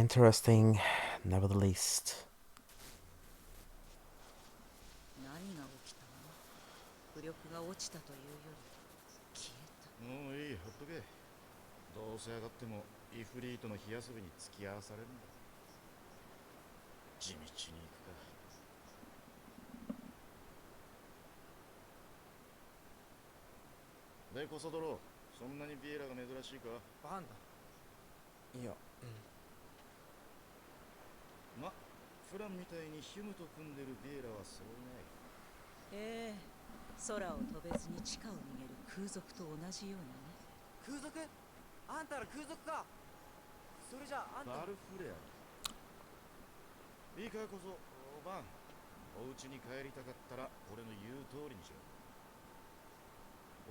Interesting, nevertheless. 何が起きたの？浮力が落ちたというより消えた。もういい、ほっとけ。どうせ上がってもイフリートの火遊びに付き合わされるんだ。地道に行くか。でこそ泥、そんなにビエラが珍しいか？バンダ。いや、ま、フランみたいにヒュムと組んでるビエラはそういない。ええ、空を飛べずに地下を逃げる空賊と同じようなね。空賊？あんたら空賊か？それじゃあんた。バルフレア。いいかこそ、バン。お家に帰りたかったら俺の言う通りにしろ。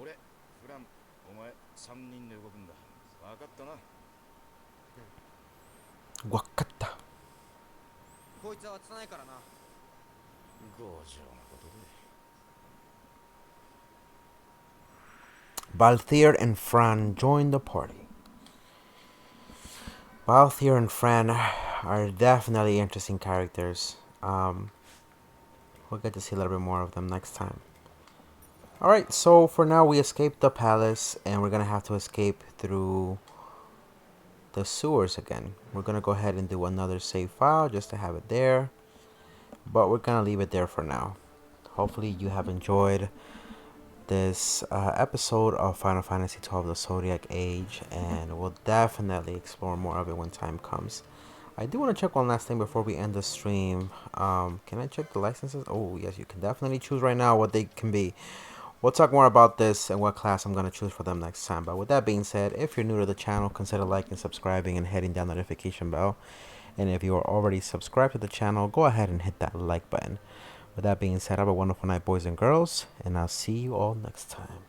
俺、フラン、お前、3人で動くんだ。分かったな。わかった。こいつは拙いからな。強情なことで。Balthier and Fran join the party. Balthier and Fran are definitely interesting characters. We'll get to see a little bit more of them next time. Alright, so for now we escaped the palace and we're gonna have to escape through the sewers again. We're gonna go ahead and do another save file just to have it there. But we're gonna leave it there for now. Hopefully you have enjoyed this episode of Final Fantasy XII The Zodiac Age, and we'll definitely explore more of it when time comes. I do want to check one last thing before we end the stream. Can I check the licenses? Oh yes, you can definitely choose right now what they can be. We'll talk more about this and what class I'm going to choose for them next time. But with that being said, if you're new to the channel, consider liking, subscribing, and hitting that notification bell. And if you are already subscribed to the channel, go ahead and hit that like button. With that being said, have a wonderful night, boys and girls, and I'll see you all next time.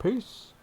Peace.